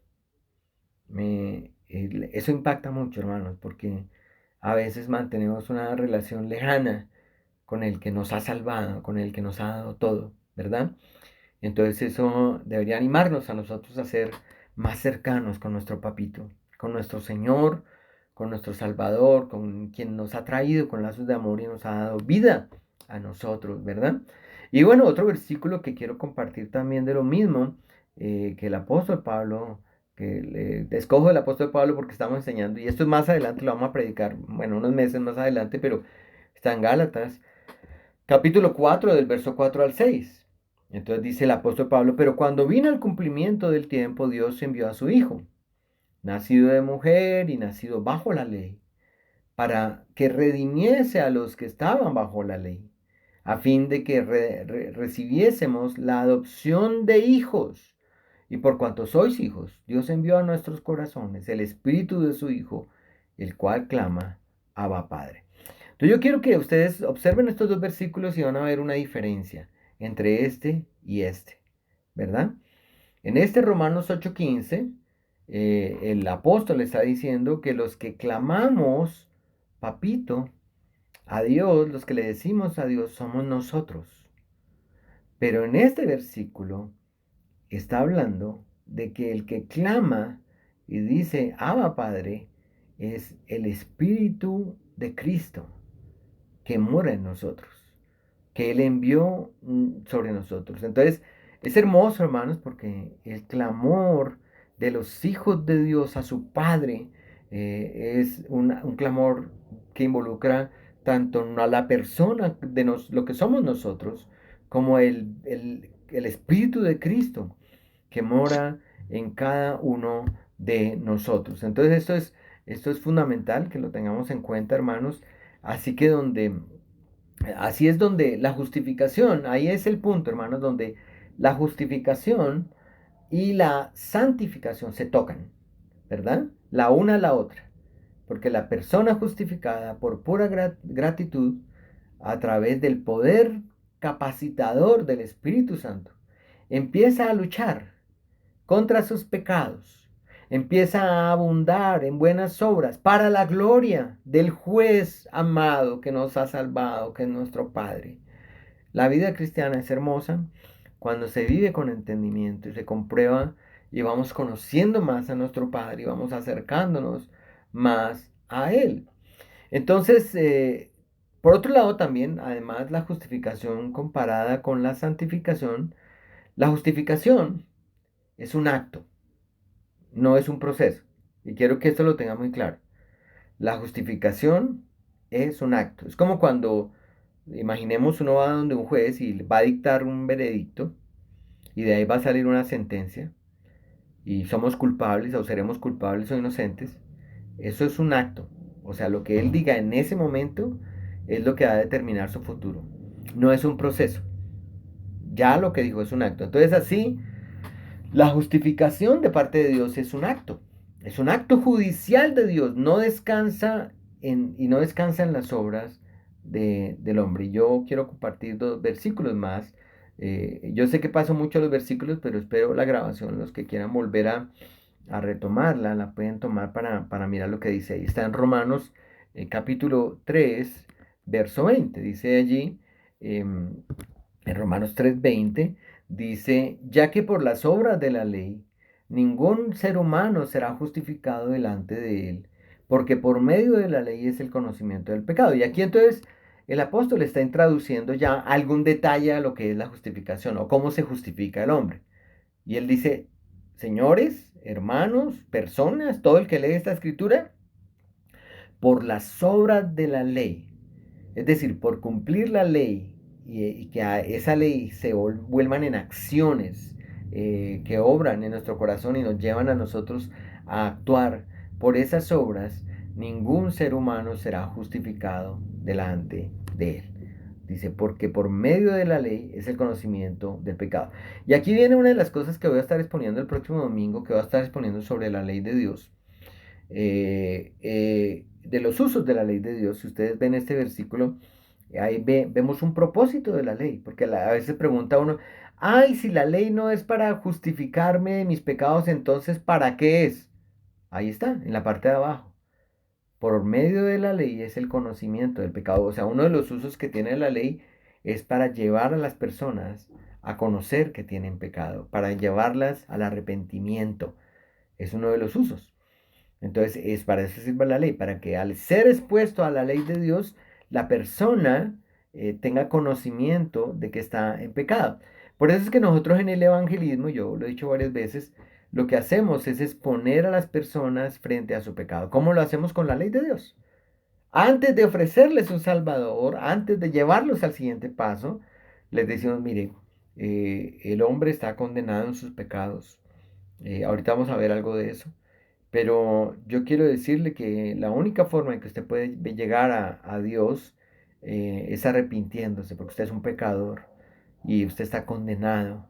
Eso impacta mucho, hermanos, porque a veces mantenemos una relación lejana con el que nos ha salvado, con el que nos ha dado todo, ¿verdad? Entonces eso debería animarnos a nosotros a ser más cercanos con nuestro papito, con nuestro Señor, con nuestro Salvador, con quien nos ha traído con lazos de amor y nos ha dado vida a nosotros, ¿verdad? Y bueno, otro versículo que quiero compartir también de lo mismo, que el apóstol Pablo, escojo el apóstol Pablo porque estamos enseñando, y esto es más adelante, lo vamos a predicar, bueno, unos meses más adelante, pero está en Gálatas capítulo 4 del verso 4 al 6. Entonces dice el apóstol Pablo, pero cuando vino el cumplimiento del tiempo, Dios envió a su Hijo, nacido de mujer y nacido bajo la ley, para que redimiese a los que estaban bajo la ley, a fin de que recibiésemos la adopción de hijos. Y por cuanto sois hijos, Dios envió a nuestros corazones el Espíritu de su Hijo, el cual clama, Abba Padre. Entonces yo quiero que ustedes observen estos dos versículos y van a ver una diferencia entre este y este, ¿verdad? En este Romanos 8:15, el apóstol está diciendo que los que clamamos, papito, a Dios, los que le decimos a Dios, somos nosotros. Pero en este versículo está hablando de que el que clama y dice, Abba Padre, es el Espíritu de Cristo que mora en nosotros, que Él envió sobre nosotros. Entonces, es hermoso, hermanos, porque el clamor de los hijos de Dios a su Padre es un clamor que involucra tanto a la persona de lo que somos nosotros, como el Espíritu de Cristo que mora en cada uno de nosotros. Entonces, esto es fundamental que lo tengamos en cuenta, hermanos. Así que así es donde la justificación, ahí es el punto, hermanos, donde la justificación y la santificación se tocan, ¿verdad? La una a la otra. Porque la persona justificada por pura gratitud, a través del poder capacitador del Espíritu Santo, empieza a luchar contra sus pecados, empieza a abundar en buenas obras para la gloria del juez amado que nos ha salvado, que es nuestro Padre. La vida cristiana es hermosa cuando se vive con entendimiento y se comprueba y vamos conociendo más a nuestro Padre y vamos acercándonos más a Él. Entonces, por otro lado también, además la justificación comparada con la santificación, la justificación es un acto, no es un proceso. Y quiero que esto lo tenga muy claro. La justificación es un acto. Es como cuando, imaginemos, uno va donde un juez y va a dictar un veredicto y de ahí va a salir una sentencia y somos culpables o seremos culpables o inocentes. Eso es un acto. O sea, lo que él diga en ese momento es lo que va a determinar su futuro. No es un proceso. Ya lo que dijo es un acto. Entonces así, la justificación de parte de Dios es un acto. Es un acto judicial de Dios. No descansa en las obras del hombre. Y yo quiero compartir dos versículos más. Yo sé que paso mucho los versículos, pero espero la grabación. Los que quieran volver a retomarla, la pueden tomar para mirar lo que dice ahí. Está en Romanos capítulo 3, verso 20. Dice allí, en Romanos 3:20, dice, ya que por las obras de la ley, ningún ser humano será justificado delante de él, porque por medio de la ley es el conocimiento del pecado. Y aquí entonces el apóstol está introduciendo ya algún detalle a lo que es la justificación o cómo se justifica el hombre. Y él dice, señores, hermanos, personas, todo el que lee esta escritura, por las obras de la ley, es decir, por cumplir la ley y que a esa ley se vuelvan en acciones que obran en nuestro corazón y nos llevan a nosotros a actuar por esas obras, ningún ser humano será justificado delante de él. Dice, porque por medio de la ley es el conocimiento del pecado. Y aquí viene una de las cosas que voy a estar exponiendo el próximo domingo, que voy a estar exponiendo sobre la ley de Dios. De los usos de la ley de Dios. Si ustedes ven este versículo, ahí vemos un propósito de la ley, porque a veces pregunta uno, ay, si la ley no es para justificarme de mis pecados, entonces ¿para qué es? Ahí está, en la parte de abajo. Por medio de la ley es el conocimiento del pecado. O sea, uno de los usos que tiene la ley es para llevar a las personas a conocer que tienen pecado, para llevarlas al arrepentimiento. Es uno de los usos. Entonces, es para eso sirve la ley, para que al ser expuesto a la ley de Dios, la persona tenga conocimiento de que está en pecado. Por eso es que nosotros en el evangelismo, yo lo he dicho varias veces, lo que hacemos es exponer a las personas frente a su pecado. ¿Cómo lo hacemos con la ley de Dios? Antes de ofrecerles un Salvador, antes de llevarlos al siguiente paso, les decimos, mire, el hombre está condenado en sus pecados. Ahorita vamos a ver algo de eso. Pero yo quiero decirle que la única forma en que usted puede llegar a Dios es arrepintiéndose, porque usted es un pecador y usted está condenado.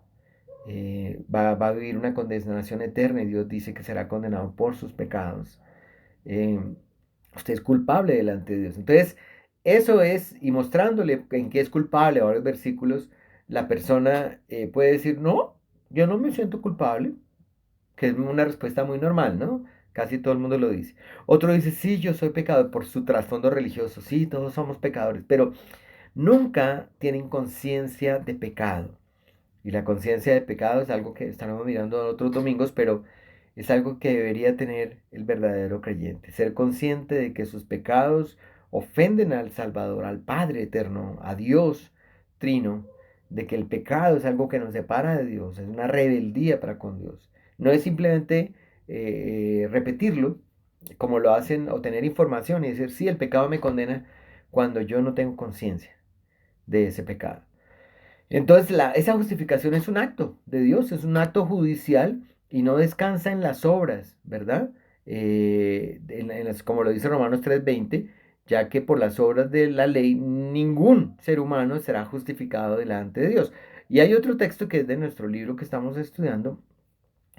Va a vivir una condenación eterna y Dios dice que será condenado por sus pecados. Eh, Usted es culpable delante de Dios. Entonces, eso es, y mostrándole en qué es culpable, a varios versículos, la persona puede decir, no, yo no me siento culpable, que es una respuesta muy normal, ¿no? Casi todo el mundo lo dice. Otro dice, sí, yo soy pecador por su trasfondo religioso, sí, todos somos pecadores, pero nunca tienen conciencia de pecado. Y la conciencia de pecado es algo que estaremos mirando en otros domingos, pero es algo que debería tener el verdadero creyente. Ser consciente de que sus pecados ofenden al Salvador, al Padre eterno, a Dios trino, de que el pecado es algo que nos separa de Dios, es una rebeldía para con Dios. No es simplemente repetirlo, como lo hacen, o tener información y decir, sí, el pecado me condena cuando yo no tengo conciencia de ese pecado. Entonces, esa justificación es un acto de Dios, es un acto judicial y no descansa en las obras, ¿verdad? Como lo dice Romanos 3:20, ya que por las obras de la ley ningún ser humano será justificado delante de Dios. Y hay otro texto que es de nuestro libro que estamos estudiando,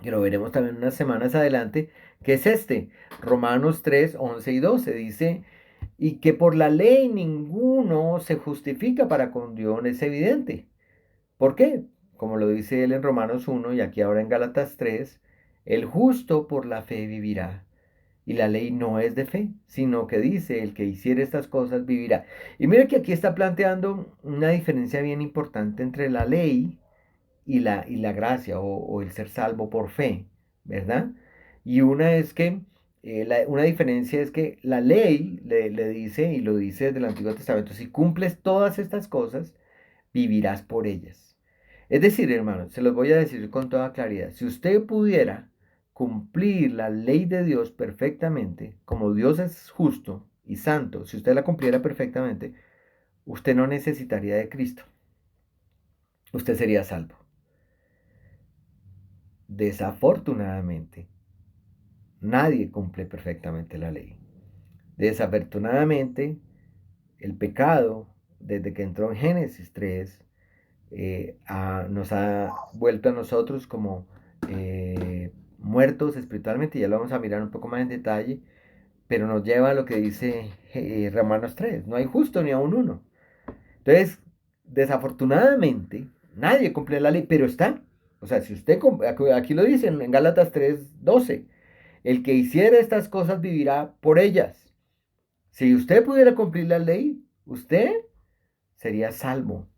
que lo veremos también unas semanas adelante, que es este, Romanos 3:11 y 12, dice, y que por la ley ninguno se justifica para con Dios, es evidente. ¿Por qué? Como lo dice él en Romanos 1 y aquí ahora en Gálatas 3, el justo por la fe vivirá. Y la ley no es de fe, sino que dice, el que hiciere estas cosas vivirá. Y mira que aquí está planteando una diferencia bien importante entre la ley y la gracia o el ser salvo por fe, ¿verdad? Y una es que, una diferencia es que la ley le dice, y lo dice desde el Antiguo Testamento, si cumples todas estas cosas, vivirás por ellas. Es decir, hermanos, se los voy a decir con toda claridad, si usted pudiera cumplir la ley de Dios perfectamente, como Dios es justo y santo, si usted la cumpliera perfectamente, usted no necesitaría de Cristo, usted sería salvo. Desafortunadamente, nadie cumple perfectamente la ley. Desafortunadamente, el pecado, desde que entró en Génesis 3, nos ha vuelto a nosotros como muertos espiritualmente, ya lo vamos a mirar un poco más en detalle, pero nos lleva a lo que dice Romanos 3, no hay justo ni aun uno. Entonces, desafortunadamente, nadie cumple la ley, pero está. O sea, si usted, aquí lo dicen en Gálatas 3:12, el que hiciera estas cosas vivirá por ellas. Si usted pudiera cumplir la ley, usted sería salvo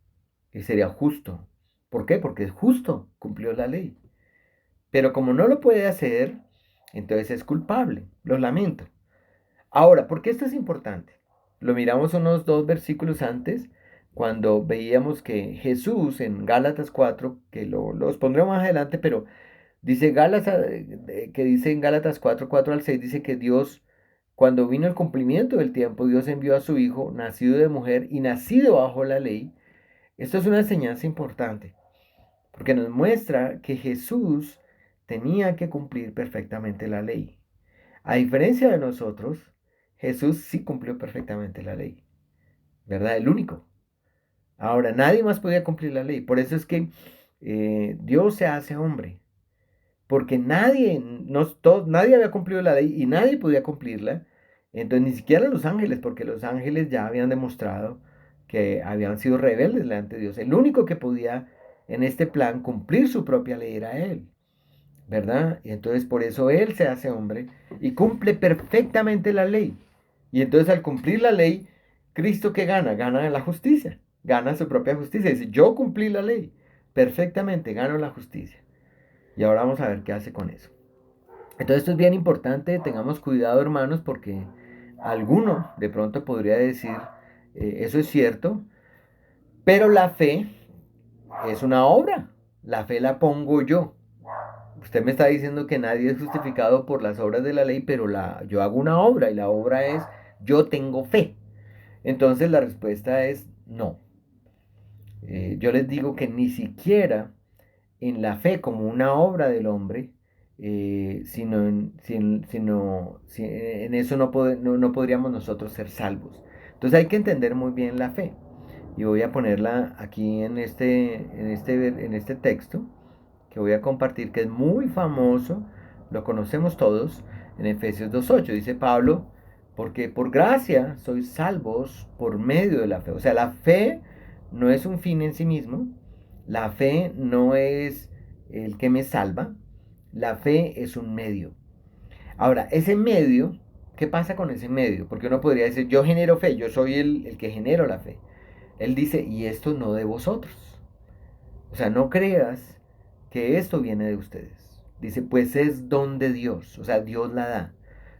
y sería justo. ¿Por qué? Porque es justo, cumplió la ley. Pero como no lo puede hacer, entonces es culpable. Lo lamento. Ahora, ¿por qué esto es importante? Lo miramos unos 2 versículos antes, cuando veíamos que Jesús en Gálatas 4, que los pondré más adelante, pero dice que dice en Gálatas 4 4 al 6 dice que Dios, cuando vino el cumplimiento del tiempo, Dios envió a su Hijo, nacido de mujer y nacido bajo la ley. Esto es una enseñanza importante, porque nos muestra que Jesús tenía que cumplir perfectamente la ley. A diferencia de nosotros, Jesús sí cumplió perfectamente la ley, ¿verdad? El único. Ahora, nadie más podía cumplir la ley. Por eso es que Dios se hace hombre. Porque nadie había cumplido la ley y nadie podía cumplirla. Entonces, ni siquiera los ángeles, porque los ángeles ya habían demostrado que habían sido rebeldes delante de Dios. El único que podía en este plan cumplir su propia ley era Él, ¿verdad? Y entonces por eso Él se hace hombre y cumple perfectamente la ley. Y entonces al cumplir la ley, Cristo ¿qué gana? Gana la justicia, gana su propia justicia. Dice, yo cumplí la ley perfectamente, gano la justicia. Y ahora vamos a ver qué hace con eso. Entonces esto es bien importante, tengamos cuidado hermanos, porque alguno de pronto podría decir, eso es cierto, pero la fe es una obra, la fe la pongo yo. Usted me está diciendo que nadie es justificado por las obras de la ley, pero yo hago una obra y la obra es yo tengo fe. Entonces la respuesta es no. Yo les digo que ni siquiera en la fe como una obra del hombre, en eso no podríamos nosotros ser salvos. Entonces hay que entender muy bien la fe. Y voy a ponerla aquí en este texto que voy a compartir, que es muy famoso, lo conocemos todos, en Efesios 2.8. Dice Pablo, porque por gracia sois salvos por medio de la fe. O sea, la fe no es un fin en sí mismo, la fe no es el que me salva, la fe es un medio. Ahora, ese medio, ¿qué pasa con ese medio? Porque uno podría decir, yo genero fe, yo soy el que genero la fe. Él dice, y esto no de vosotros. O sea, no creas que esto viene de ustedes. Dice, pues es don de Dios. O sea, Dios la da,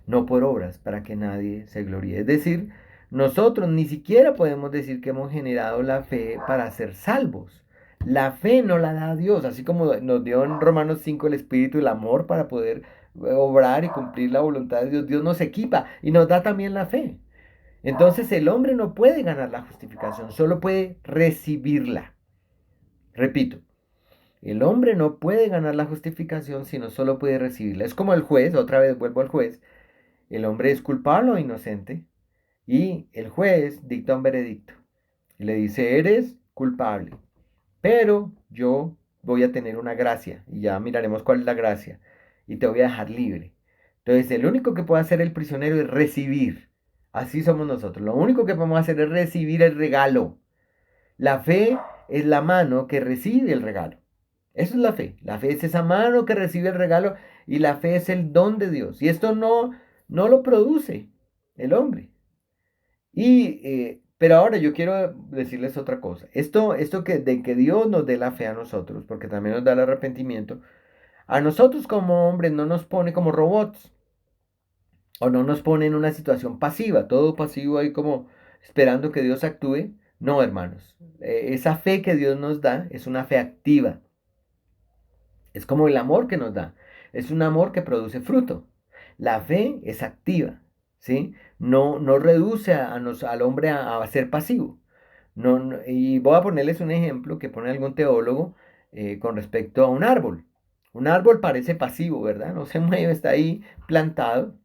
no por obras, para que nadie se gloríe. Es decir, nosotros ni siquiera podemos decir que hemos generado la fe para ser salvos. La fe no la da Dios, así como nos dio en Romanos 5 el Espíritu y el amor para poder obrar y cumplir la voluntad de Dios. Dios nos equipa y nos da también la fe. Entonces el hombre no puede ganar la justificación, solo puede recibirla. Repito, el hombre no puede ganar la justificación, sino solo puede recibirla. Es como el juez, otra vez vuelvo al juez. El hombre es culpable o inocente y el juez dicta un veredicto y le dice, eres culpable, pero yo voy a tener una gracia y ya miraremos cuál es la gracia y te voy a dejar libre. Entonces, el único que puede hacer el prisionero es recibir. Así somos nosotros. Lo único que podemos hacer es recibir el regalo. La fe es la mano que recibe el regalo. Eso es la fe. La fe es esa mano que recibe el regalo y la fe es el don de Dios. Y esto no lo produce el hombre. Pero ahora yo quiero decirles otra cosa. Esto de que Dios nos dé la fe a nosotros, porque también nos da el arrepentimiento, a nosotros como hombres no nos pone como robots o no nos pone en una situación pasiva, todo pasivo ahí como esperando que Dios actúe. No, hermanos. Esa fe que Dios nos da es una fe activa. Es como el amor que nos da. Es un amor que produce fruto. La fe es activa, ¿sí? No reduce al hombre a ser pasivo. Y voy a ponerles un ejemplo que pone algún teólogo con respecto a un árbol. Un árbol parece pasivo, ¿verdad? No se mueve, está ahí plantado.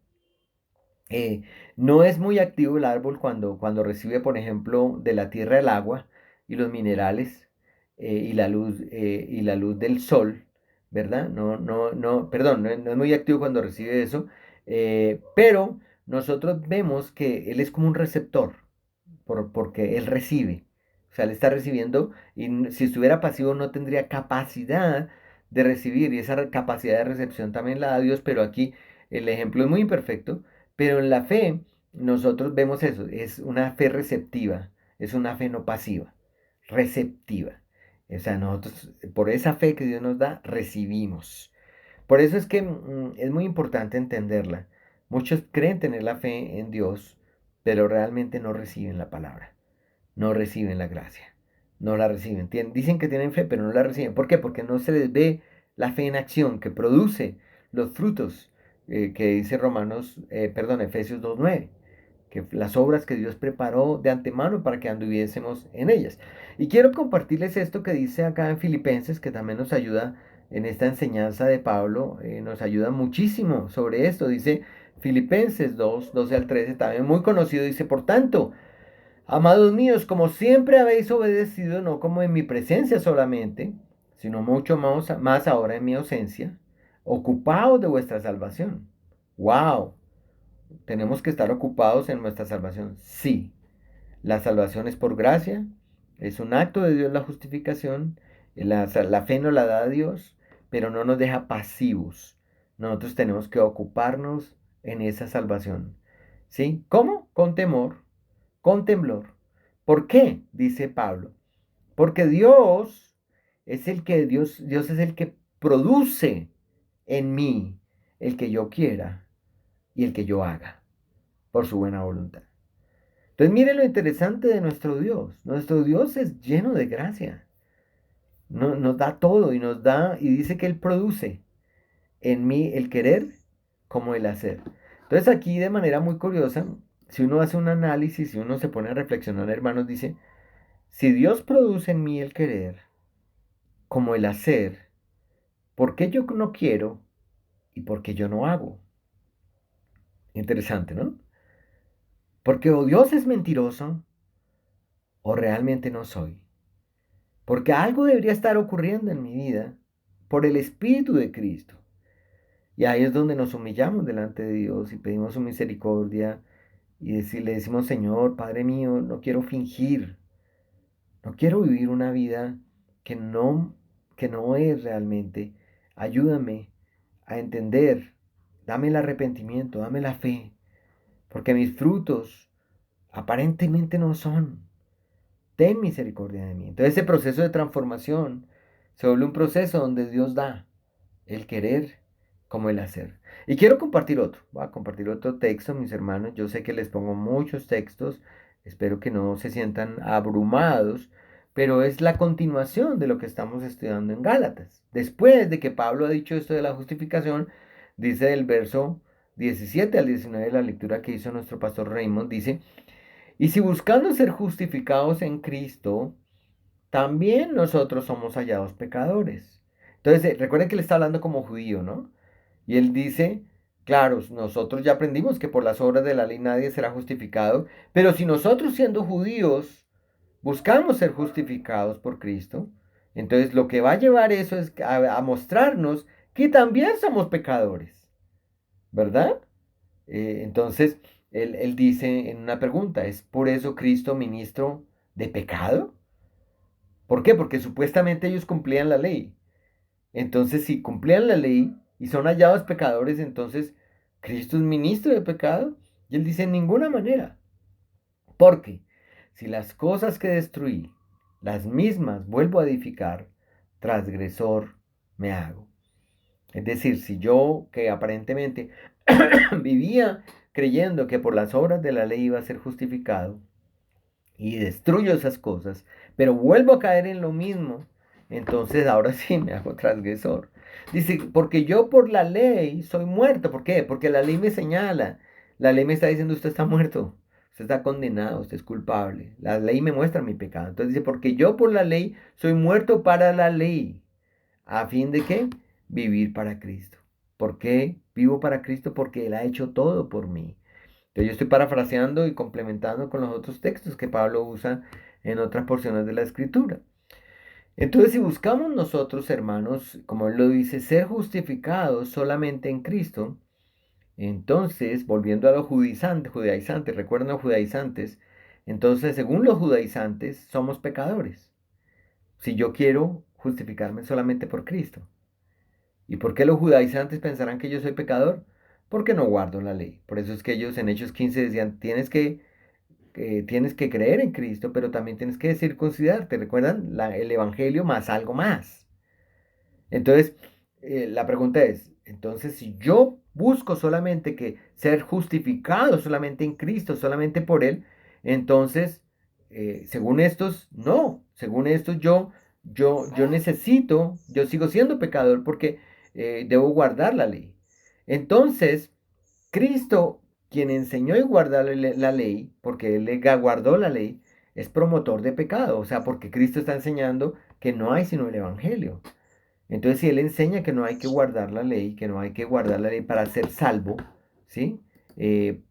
Eh, no es muy activo el árbol cuando recibe, por ejemplo, de la tierra el agua y los minerales y la luz del sol, ¿verdad? Perdón, no es muy activo cuando recibe eso, pero nosotros vemos que él es como un receptor, porque él recibe, o sea, él está recibiendo y si estuviera pasivo no tendría capacidad de recibir y esa capacidad de recepción también la da Dios, pero aquí el ejemplo es muy imperfecto, pero en la fe nosotros vemos eso, es una fe receptiva, es una fe no pasiva, receptiva. O sea, nosotros por esa fe que Dios nos da, recibimos. Por eso es que es muy importante entenderla. Muchos creen tener la fe en Dios, pero realmente no reciben la palabra, no reciben la gracia, no la reciben. Dicen que tienen fe, pero no la reciben. ¿Por qué? Porque no se les ve la fe en acción que produce los frutos que dice Efesios 2:9, que las obras que Dios preparó de antemano para que anduviésemos en ellas. Y quiero compartirles esto que dice acá en Filipenses, que también nos ayuda en esta enseñanza de Pablo, nos ayuda muchísimo sobre esto. Dice Filipenses 2:12 al 13, también muy conocido, dice: por tanto, amados míos, como siempre habéis obedecido, no como en mi presencia solamente, sino mucho más ahora en mi ausencia, ocupaos de vuestra salvación. ¡Wow! ¿Tenemos que estar ocupados en nuestra salvación? Sí. La salvación es por gracia, es un acto de Dios la justificación, la fe nos la da Dios, pero no nos deja pasivos. Nosotros tenemos que ocuparnos en esa salvación. ¿Sí? ¿Cómo? Con temor, con temblor. ¿Por qué? Dice Pablo. Porque Dios es el que produce en mí el que yo quiera y el que yo haga por su buena voluntad. Entonces, mire lo interesante de nuestro Dios. Nuestro Dios es lleno de gracia. Nos da todo y nos da, y dice que Él produce en mí el querer como el hacer. Entonces, aquí de manera muy curiosa, si uno hace un análisis, si uno se pone a reflexionar, hermanos, dice: si Dios produce en mí el querer como el hacer, ¿por qué yo no quiero y por qué yo no hago? Interesante, ¿no? Porque o Dios es mentiroso o realmente no soy. Porque algo debería estar ocurriendo en mi vida por el Espíritu de Cristo. Y ahí es donde nos humillamos delante de Dios y pedimos su misericordia y le decimos: Señor, Padre mío, no quiero fingir, no quiero vivir una vida que no, que no es realmente. Ayúdame a entender, dame el arrepentimiento, dame la fe, porque mis frutos aparentemente no son. Ten misericordia de mí. Entonces ese proceso de transformación se vuelve un proceso donde Dios da el querer como el hacer. Y quiero compartir otro. Voy a compartir otro texto, mis hermanos. Yo sé que les pongo muchos textos. Espero que no se sientan abrumados. Pero es la continuación de lo que estamos estudiando en Gálatas. Después de que Pablo ha dicho esto de la justificación, dice del verso 17 al 19 de la lectura que hizo nuestro pastor Raymond, dice: y si buscando ser justificados en Cristo, también nosotros somos hallados pecadores. Entonces, recuerden que él está hablando como judío, ¿no? Y él dice: claro, nosotros ya aprendimos que por las obras de la ley nadie será justificado, pero si nosotros siendo judíos buscamos ser justificados por Cristo, entonces lo que va a llevar eso es a mostrarnos que también somos pecadores, ¿verdad? Entonces, él dice en una pregunta: ¿es por eso Cristo ministro de pecado? ¿Por qué? Porque supuestamente ellos cumplían la ley. Entonces, si cumplían la ley y son hallados pecadores, entonces, ¿Cristo es ministro de pecado? Y él dice: en ninguna manera. Porque si las cosas que destruí, las mismas vuelvo a edificar, transgresor me hago. Es decir, si yo, que aparentemente vivía creyendo que por las obras de la ley iba a ser justificado, y destruyo esas cosas, pero vuelvo a caer en lo mismo, entonces ahora sí me hago transgresor. Dice: porque yo por la ley soy muerto. ¿Por qué? Porque la ley me señala. La ley me está diciendo: usted está muerto, usted está condenado, usted es culpable. La ley me muestra mi pecado. Entonces dice: porque yo por la ley soy muerto para la ley. ¿A fin de qué? Vivir para Cristo. ¿Por qué vivo para Cristo? Porque Él ha hecho todo por mí. Entonces yo estoy parafraseando y complementando con los otros textos que Pablo usa en otras porciones de la Escritura. Entonces, si buscamos nosotros, hermanos, como él lo dice, ser justificados solamente en Cristo, entonces, volviendo a los judaizantes, recuerden los judaizantes, entonces, según los judaizantes, somos pecadores. Si yo quiero justificarme solamente por Cristo. ¿Y por qué los judaizantes pensarán que yo soy pecador? Porque no guardo la ley. Por eso es que ellos en Hechos 15 decían: tienes que creer en Cristo, pero también tienes que circuncidarte. ¿Recuerdan? El Evangelio más algo más. Entonces, la pregunta es: entonces, si yo busco solamente que ser justificado solamente en Cristo, solamente por Él, entonces, según estos, no, según estos yo necesito, yo sigo siendo pecador porque debo guardar la ley. Entonces, Cristo, quien enseñó y guardar la ley, porque Él guardó la ley, es promotor de pecado, o sea, porque Cristo está enseñando que no hay sino el Evangelio. Entonces, si Él enseña que no hay que guardar la ley, que no hay que guardar la ley para ser salvo, ¿sí?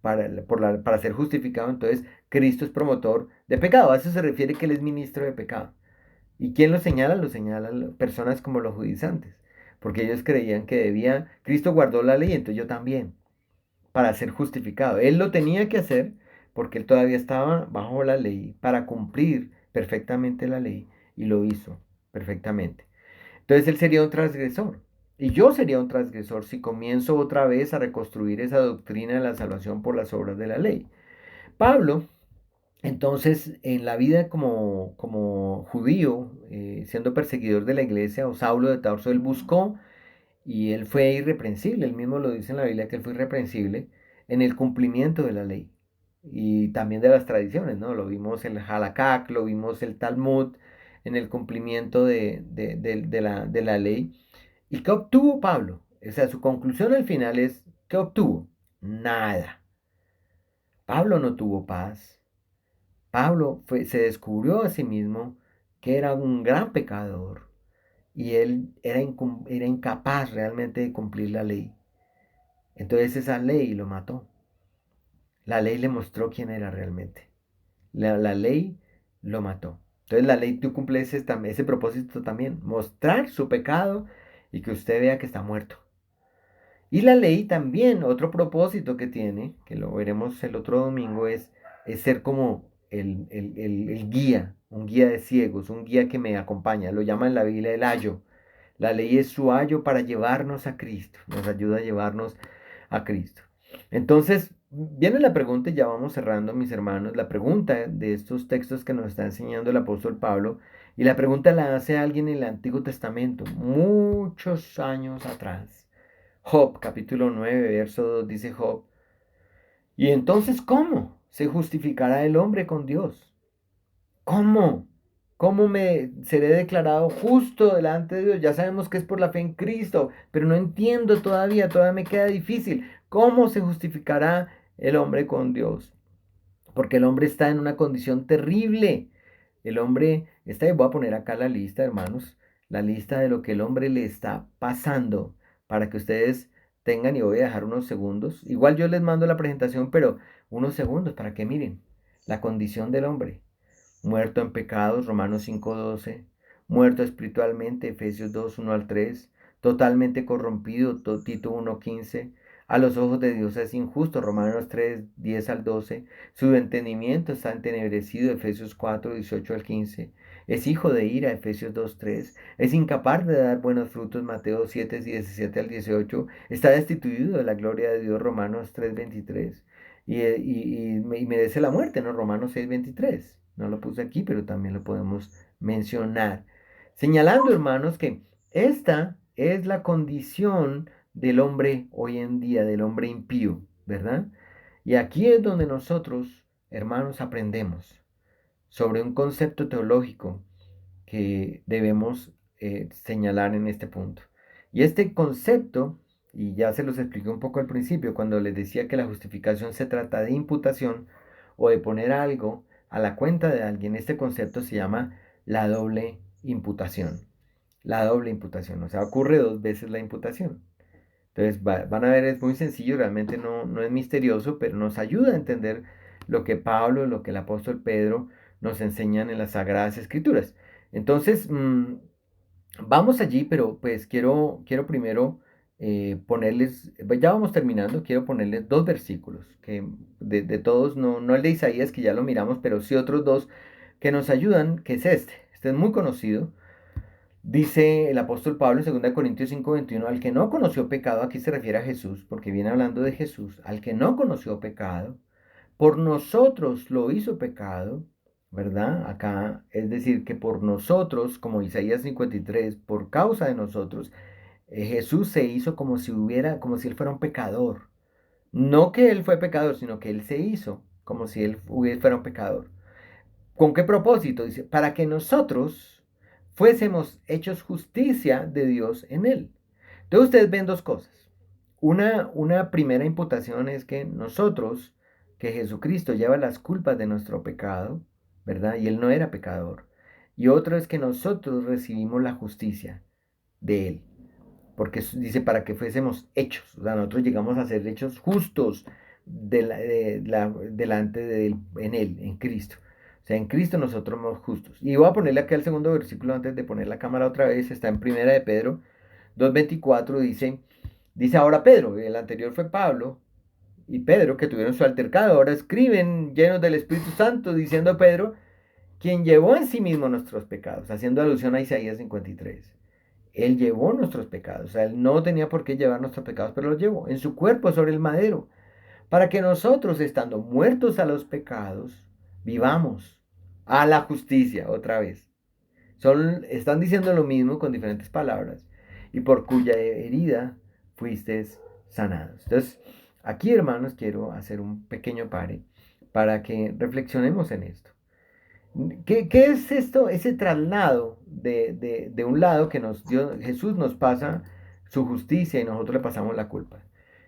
Para ser justificado, entonces Cristo es promotor de pecado. A eso se refiere que Él es ministro de pecado. ¿Y quién lo señala? Lo señalan personas como los judaizantes, porque ellos creían que Cristo guardó la ley, entonces yo también, para ser justificado. Él lo tenía que hacer porque Él todavía estaba bajo la ley para cumplir perfectamente la ley y lo hizo perfectamente. Entonces él sería un transgresor. Y yo sería un transgresor si comienzo otra vez a reconstruir esa doctrina de la salvación por las obras de la ley. Pablo, entonces, en la vida como judío, siendo perseguidor de la iglesia, o Saulo de Tarso, él buscó y él fue irreprensible. Él mismo lo dice en la Biblia que él fue irreprensible en el cumplimiento de la ley y también de las tradiciones, ¿no? Lo vimos en el Halakak, lo vimos el Talmud, en el cumplimiento de la ley. ¿Y qué obtuvo Pablo? O sea, su conclusión al final es, ¿qué obtuvo? Nada. Pablo no tuvo paz. Se descubrió a sí mismo que era un gran pecador y él era incapaz realmente de cumplir la ley. Entonces esa ley lo mató. La ley le mostró quién era realmente. La ley lo mató. Entonces la ley tú cumples ese propósito también, mostrar su pecado y que usted vea que está muerto. Y la ley también, otro propósito que tiene, que lo veremos el otro domingo, es ser como el guía, un guía de ciegos, un guía que me acompaña. Lo llama en la Biblia el ayo. La ley es su ayo para llevarnos a Cristo, nos ayuda a llevarnos a Cristo. Entonces, viene la pregunta, y ya vamos cerrando, mis hermanos, la pregunta de estos textos que nos está enseñando el apóstol Pablo, y la pregunta la hace alguien en el Antiguo Testamento, muchos años atrás. Job, capítulo 9 verso 2, dice Job, ¿y entonces cómo se justificará el hombre con Dios? ¿Cómo? ¿Cómo me seré declarado justo delante de Dios? Ya sabemos que es por la fe en Cristo, pero no entiendo todavía me queda difícil. ¿Cómo se justificará el hombre con Dios? Porque el hombre está en una condición terrible. El hombre está, y voy a poner acá la lista, hermanos, la lista de lo que el hombre le está pasando para que ustedes tengan, y voy a dejar unos segundos. Igual yo les mando la presentación, pero unos segundos para que miren la condición del hombre muerto en pecados, Romanos 5:12, muerto espiritualmente, Efesios 2:1 al 3, totalmente corrompido, Tito 1:15, a los ojos de Dios es injusto, Romanos 3:10 al 12, su entendimiento está entenebrecido, Efesios 4:18 al 15, es hijo de ira, Efesios 2:3, es incapaz de dar buenos frutos, Mateo 7:17 al 18, está destituido de la gloria de Dios, Romanos 3:23, y merece la muerte, ¿no? Romanos 6:23. No lo puse aquí, pero también lo podemos mencionar. Señalando, hermanos, que esta es la condición del hombre hoy en día, del hombre impío, ¿verdad? Y aquí es donde nosotros, hermanos, aprendemos sobre un concepto teológico que debemos señalar en este punto. Y este concepto, y ya se los expliqué un poco al principio, cuando les decía que la justificación se trata de imputación o de poner algo a la cuenta de alguien, este concepto se llama la doble imputación. La doble imputación, o sea, ocurre dos veces la imputación. Entonces van a ver, es muy sencillo, realmente no es misterioso, pero nos ayuda a entender lo que Pablo, lo que el apóstol Pedro nos enseñan en las Sagradas Escrituras. Entonces, vamos allí, pero pues quiero primero ponerles, ya vamos terminando, quiero ponerles dos versículos, que de todos, no el de Isaías, que ya lo miramos, pero sí otros dos que nos ayudan, que es este es muy conocido. Dice el apóstol Pablo en 2 Corintios 5:21, al que no conoció pecado, aquí se refiere a Jesús, porque viene hablando de Jesús, al que no conoció pecado, por nosotros lo hizo pecado, ¿verdad? Acá es decir, que por nosotros, como Isaías 53, por causa de nosotros, Jesús se hizo como si él fuera un pecador. No que él fue pecador, sino que él se hizo como si él fuera un pecador. ¿Con qué propósito? Dice, para que nosotros fuésemos hechos justicia de Dios en él. Entonces ustedes ven dos cosas. Una primera imputación es que nosotros, que Jesucristo lleva las culpas de nuestro pecado, ¿verdad? Y él no era pecador. Y otro es que nosotros recibimos la justicia de él. Porque dice para que fuésemos hechos. O sea, nosotros llegamos a ser hechos justos delante de él, en él, en Cristo. O sea, en Cristo nosotros somos justos. Y voy a ponerle aquí al segundo versículo antes de poner la cámara otra vez. Está en Primera de Pedro 2:24. Dice ahora Pedro, el anterior fue Pablo y Pedro, que tuvieron su altercado. Ahora escriben llenos del Espíritu Santo, diciendo a Pedro, quien llevó en sí mismo nuestros pecados, haciendo alusión a Isaías 53. Él llevó nuestros pecados, o sea, él no tenía por qué llevar nuestros pecados, pero los llevó en su cuerpo sobre el madero, para que nosotros, estando muertos a los pecados, vivamos a la justicia otra vez. Están diciendo lo mismo con diferentes palabras, y por cuya herida fuisteis sanados. Entonces, aquí, hermanos, quiero hacer un pequeño pare para que reflexionemos en esto. ¿Qué es esto? Ese traslado de un lado que Jesús nos pasa su justicia y nosotros le pasamos la culpa.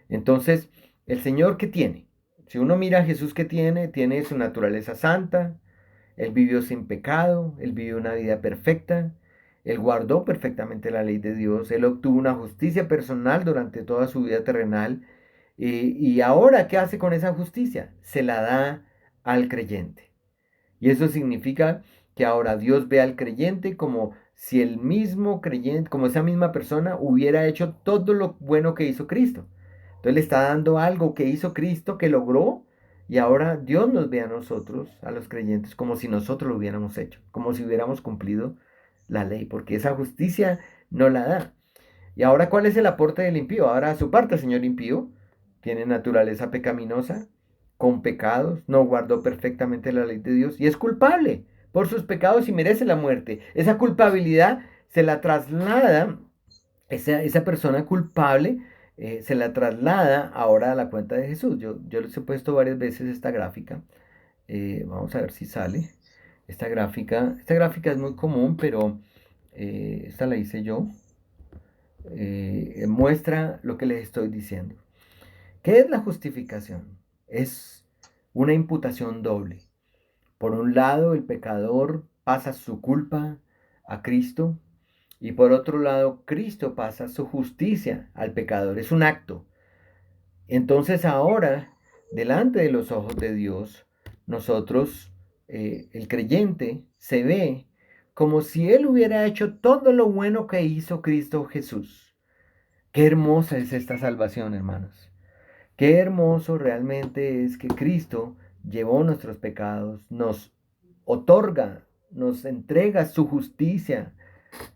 Entonces, el Señor, ¿qué tiene? Si uno mira a Jesús, ¿qué tiene? Tiene su naturaleza santa, él vivió sin pecado, él vivió una vida perfecta, él guardó perfectamente la ley de Dios, él obtuvo una justicia personal durante toda su vida terrenal. Y ahora, ¿qué hace con esa justicia? Se la da al creyente. Y eso significa que ahora Dios ve al creyente como si el mismo creyente, como esa misma persona hubiera hecho todo lo bueno que hizo Cristo. Entonces le está dando algo que hizo Cristo, que logró, y ahora Dios nos ve a nosotros, a los creyentes, como si nosotros lo hubiéramos hecho, como si hubiéramos cumplido la ley, porque esa justicia no la da. Y ahora, ¿cuál es el aporte del impío? Ahora, a su parte, señor impío, tiene naturaleza pecaminosa, con pecados, no guardó perfectamente la ley de Dios y es culpable por sus pecados y merece la muerte. Esa culpabilidad se la traslada, esa persona culpable se la traslada ahora a la cuenta de Jesús. Yo les he puesto varias veces esta gráfica. Vamos a ver si sale. Esta gráfica es muy común, pero esta la hice yo. Muestra lo que les estoy diciendo. ¿Qué es la justificación? Es una imputación doble. Por un lado, el pecador pasa su culpa a Cristo y por otro lado, Cristo pasa su justicia al pecador. Es un acto. Entonces ahora, delante de los ojos de Dios, nosotros, el creyente, se ve como si él hubiera hecho todo lo bueno que hizo Cristo Jesús. Qué hermosa es esta salvación, hermanos. Qué hermoso realmente es que Cristo llevó nuestros pecados, nos otorga, nos entrega su justicia.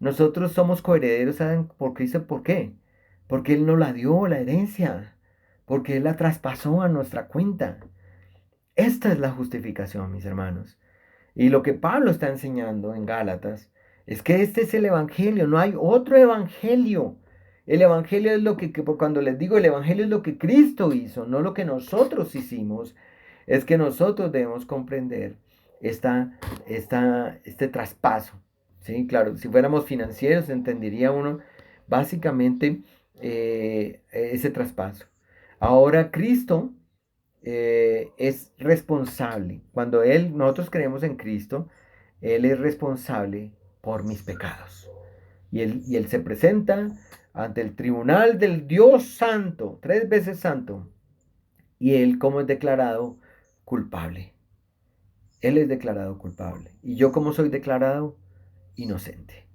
Nosotros somos coherederos, ¿saben por Cristo? ¿Por qué? Porque Él nos la dio, la herencia, porque Él la traspasó a nuestra cuenta. Esta es la justificación, mis hermanos. Y lo que Pablo está enseñando en Gálatas es que este es el Evangelio, no hay otro Evangelio. El Evangelio es lo que cuando les digo el Evangelio es lo que Cristo hizo, no lo que nosotros hicimos. Es que nosotros debemos comprender este traspaso. ¿Sí? Claro, si fuéramos financieros entendería uno básicamente ese traspaso. Ahora Cristo es responsable. Cuando nosotros creemos en Cristo, Él es responsable por mis pecados. Y él se presenta ante el tribunal del Dios Santo, 3 veces santo. Y Él, como es declarado culpable. Él es declarado culpable. Y yo, como soy declarado inocente.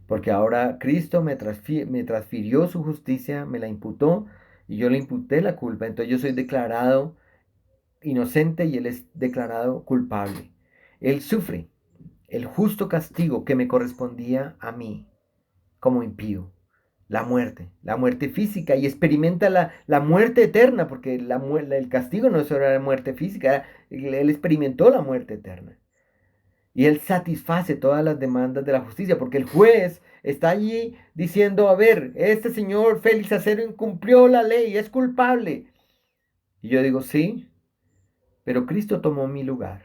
Porque ahora Cristo me transfirió su justicia, me la imputó y yo le imputé la culpa. Entonces yo soy declarado inocente y él es declarado culpable. Él sufre el justo castigo que me correspondía a mí como impío, la muerte física, y experimenta la muerte eterna, porque el castigo no es solo la muerte física, él experimentó la muerte eterna. Y Él satisface todas las demandas de la justicia, porque el juez está allí diciendo, a ver, este señor Félix Acero incumplió la ley, es culpable. Y yo digo, sí, pero Cristo tomó mi lugar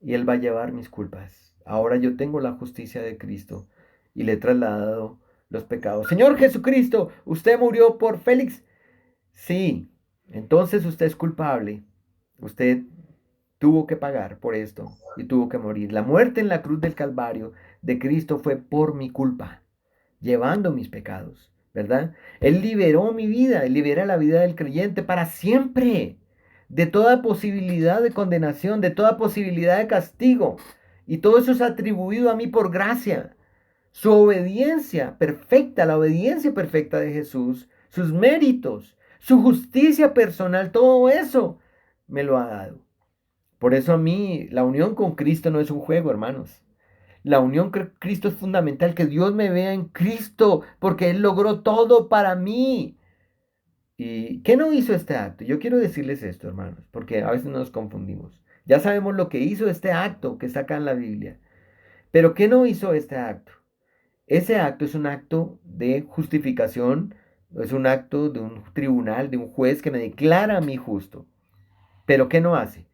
y Él va a llevar mis culpas. Ahora yo tengo la justicia de Cristo y le he trasladado los pecados. Señor Jesucristo, usted murió por Félix. Sí, entonces usted es culpable. Usted tuvo que pagar por esto y tuvo que morir. La muerte en la cruz del Calvario de Cristo fue por mi culpa, llevando mis pecados, ¿verdad? Él liberó mi vida, Él libera la vida del creyente para siempre, de toda posibilidad de condenación, de toda posibilidad de castigo. Y todo eso es atribuido a mí por gracia. Su obediencia perfecta, la obediencia perfecta de Jesús, sus méritos, su justicia personal, todo eso me lo ha dado. Por eso a mí la unión con Cristo no es un juego, hermanos. La unión con Cristo es fundamental, que Dios me vea en Cristo, porque Él logró todo para mí. ¿Y qué no hizo este acto? Yo quiero decirles esto, hermanos, porque a veces nos confundimos. Ya sabemos lo que hizo este acto que está acá en la Biblia. Pero ¿qué no hizo este acto? Ese acto es un acto de justificación, es un acto de un tribunal, de un juez que me declara a mí justo. Pero ¿qué no hace?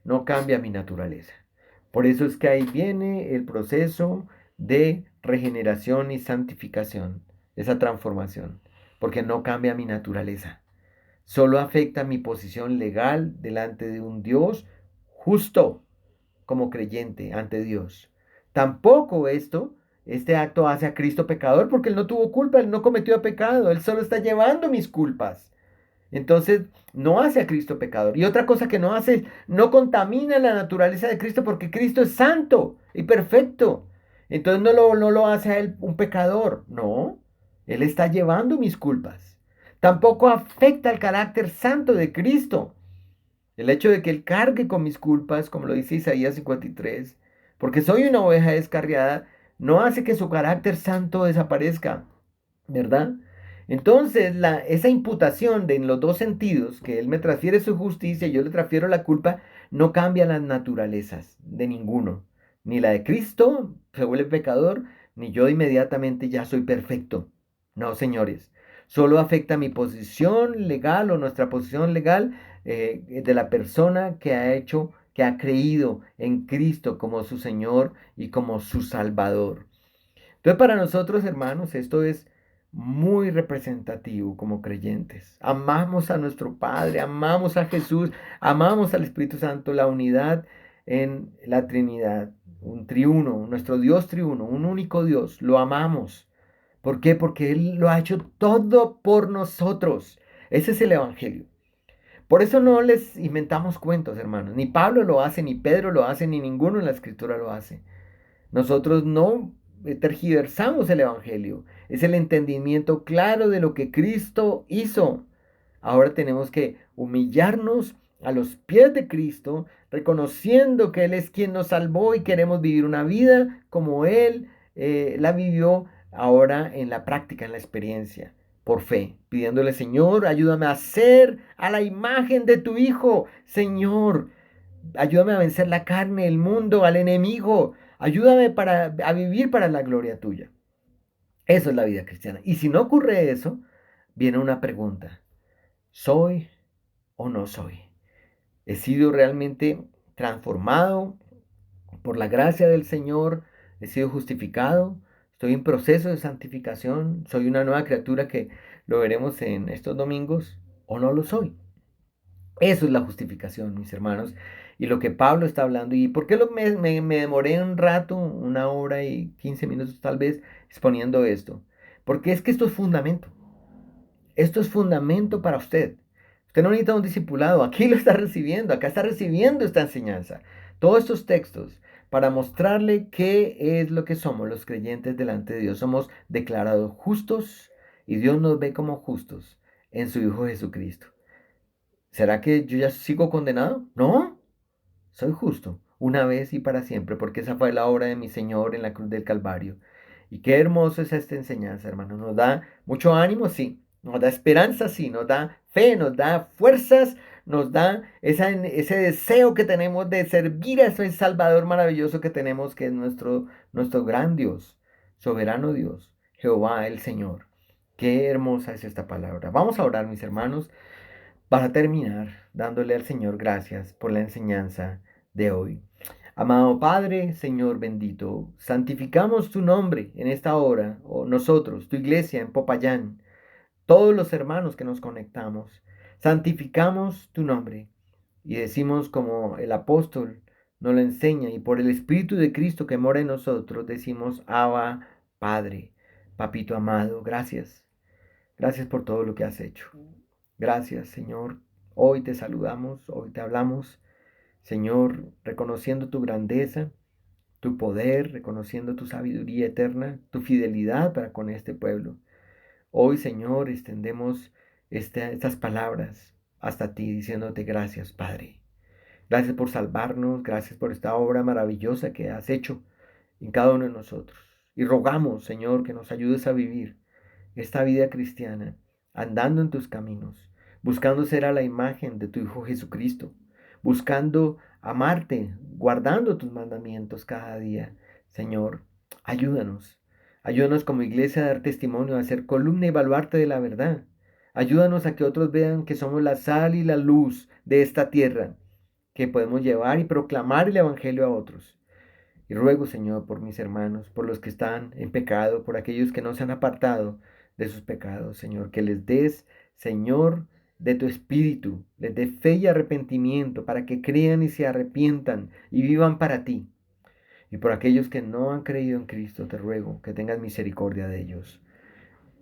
No cambia mi naturaleza. Por eso es que ahí viene el proceso de regeneración y santificación, esa transformación, porque no cambia mi naturaleza. Solo afecta mi posición legal delante de un Dios justo como creyente ante Dios. Tampoco este acto hace a Cristo pecador porque Él no tuvo culpa, Él no cometió pecado, Él solo está llevando mis culpas. Entonces, no hace a Cristo pecador. Y otra cosa que no hace es, no contamina la naturaleza de Cristo porque Cristo es santo y perfecto. Entonces no lo hace a Él un pecador. No, Él está llevando mis culpas. Tampoco afecta el carácter santo de Cristo. El hecho de que Él cargue con mis culpas, como lo dice Isaías 53, porque soy una oveja descarriada, no hace que su carácter santo desaparezca, ¿verdad? Entonces, esa imputación de en los dos sentidos, que Él me transfiere su justicia y yo le transfiero la culpa, no cambia las naturalezas de ninguno. Ni la de Cristo se vuelve pecador, ni yo inmediatamente ya soy perfecto. No, señores. Solo afecta mi posición legal o nuestra posición legal de la persona que ha hecho, que ha creído en Cristo como su Señor y como su Salvador. Entonces, para nosotros, hermanos, esto es muy representativo como creyentes. Amamos a nuestro Padre, amamos a Jesús, amamos al Espíritu Santo, la unidad en la Trinidad, un triuno, nuestro Dios triuno, un único Dios, lo amamos. ¿Por qué? Porque Él lo ha hecho todo por nosotros. Ese es el Evangelio. Por eso no les inventamos cuentos, hermanos. Ni Pablo lo hace, ni Pedro lo hace, ni ninguno en la Escritura lo hace. Nosotros no tergiversamos el Evangelio. Es el entendimiento claro de lo que Cristo hizo. Ahora tenemos que humillarnos a los pies de Cristo, reconociendo que Él es quien nos salvó y queremos vivir una vida como Él la vivió ahora en la práctica, en la experiencia, por fe, pidiéndole, Señor, ayúdame a ser a la imagen de tu Hijo. Señor, ayúdame a vencer la carne, el mundo, al enemigo. Ayúdame a vivir para la gloria tuya. Eso es la vida cristiana. Y si no ocurre eso, viene una pregunta. ¿Soy o no soy? ¿He sido realmente transformado por la gracia del Señor? ¿He sido justificado? ¿Estoy en proceso de santificación? ¿Soy una nueva criatura que lo veremos en estos domingos? ¿O no lo soy? Eso es la justificación, mis hermanos. Y lo que Pablo está hablando. ¿Y por qué me demoré un rato, 1 hora y 15 minutos tal vez, exponiendo esto? Porque es que esto es fundamento. Esto es fundamento para usted. Usted no necesita un discipulado. Aquí lo está recibiendo. Acá está recibiendo esta enseñanza. Todos estos textos para mostrarle qué es lo que somos los creyentes delante de Dios. Somos declarados justos y Dios nos ve como justos en su Hijo Jesucristo. ¿Será que yo ya sigo condenado? No, soy justo, una vez y para siempre, porque esa fue la obra de mi Señor en la cruz del Calvario. Y qué hermoso es esta enseñanza, hermano. Nos da mucho ánimo, sí. Nos da esperanza, sí. Nos da fe, nos da fuerzas, nos da ese deseo que tenemos de servir a ese Salvador maravilloso que tenemos, que es nuestro gran Dios, soberano Dios, Jehová el Señor. Qué hermosa es esta palabra. Vamos a orar, mis hermanos, para terminar dándole al Señor gracias por la enseñanza de hoy. Amado Padre, Señor bendito, santificamos tu nombre en esta hora, o nosotros, tu iglesia en Popayán, todos los hermanos que nos conectamos, santificamos tu nombre y decimos como el apóstol nos lo enseña y por el Espíritu de Cristo que mora en nosotros decimos, Abba, Padre, Papito amado, gracias. Gracias por todo lo que has hecho. Gracias, Señor. Hoy te saludamos, hoy te hablamos, Señor, reconociendo tu grandeza, tu poder, reconociendo tu sabiduría eterna, tu fidelidad para con este pueblo. Hoy, Señor, extendemos estas palabras hasta ti, diciéndote gracias, Padre. Gracias por salvarnos, gracias por esta obra maravillosa que has hecho en cada uno de nosotros. Y rogamos, Señor, que nos ayudes a vivir esta vida cristiana, andando en tus caminos, buscando ser a la imagen de tu Hijo Jesucristo, buscando amarte, guardando tus mandamientos cada día. Señor, ayúdanos. Ayúdanos como iglesia a dar testimonio, a ser columna y baluarte de la verdad. Ayúdanos a que otros vean que somos la sal y la luz de esta tierra, que podemos llevar y proclamar el Evangelio a otros. Y ruego, Señor, por mis hermanos, por los que están en pecado, por aquellos que no se han apartado de sus pecados, Señor, que les des, Señor, de tu espíritu, les dé fe y arrepentimiento para que crean y se arrepientan y vivan para ti. Y por aquellos que no han creído en Cristo, te ruego que tengas misericordia de ellos.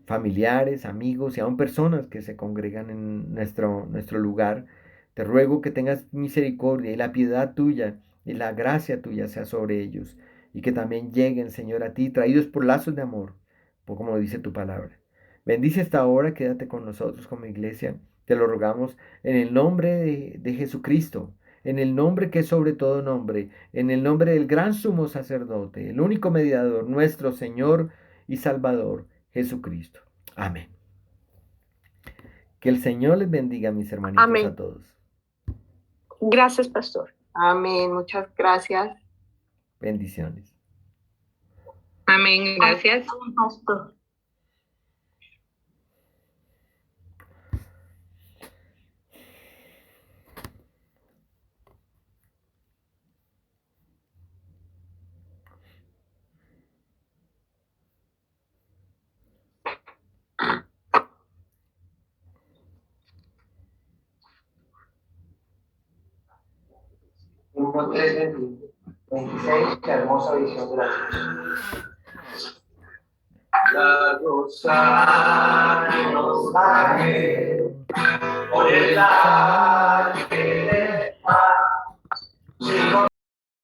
Familiares, amigos y aún personas que se congregan en nuestro lugar, te ruego que tengas misericordia y la piedad tuya y la gracia tuya sea sobre ellos y que también lleguen, Señor, a ti, traídos por lazos de amor, por como dice tu palabra. Bendice esta hora, quédate con nosotros como iglesia, te lo rogamos en el nombre de Jesucristo, en el nombre que es sobre todo nombre, en el nombre del gran sumo sacerdote, el único mediador, nuestro Señor y Salvador, Jesucristo. Amén. Que el Señor les bendiga, mis hermanitos, Amén. a todos. Gracias, pastor. Amén. Muchas gracias. Bendiciones. Amén. Gracias. Amén, pastor. Número 3, 26, la hermosa visión de la cruz. La rosa nos por el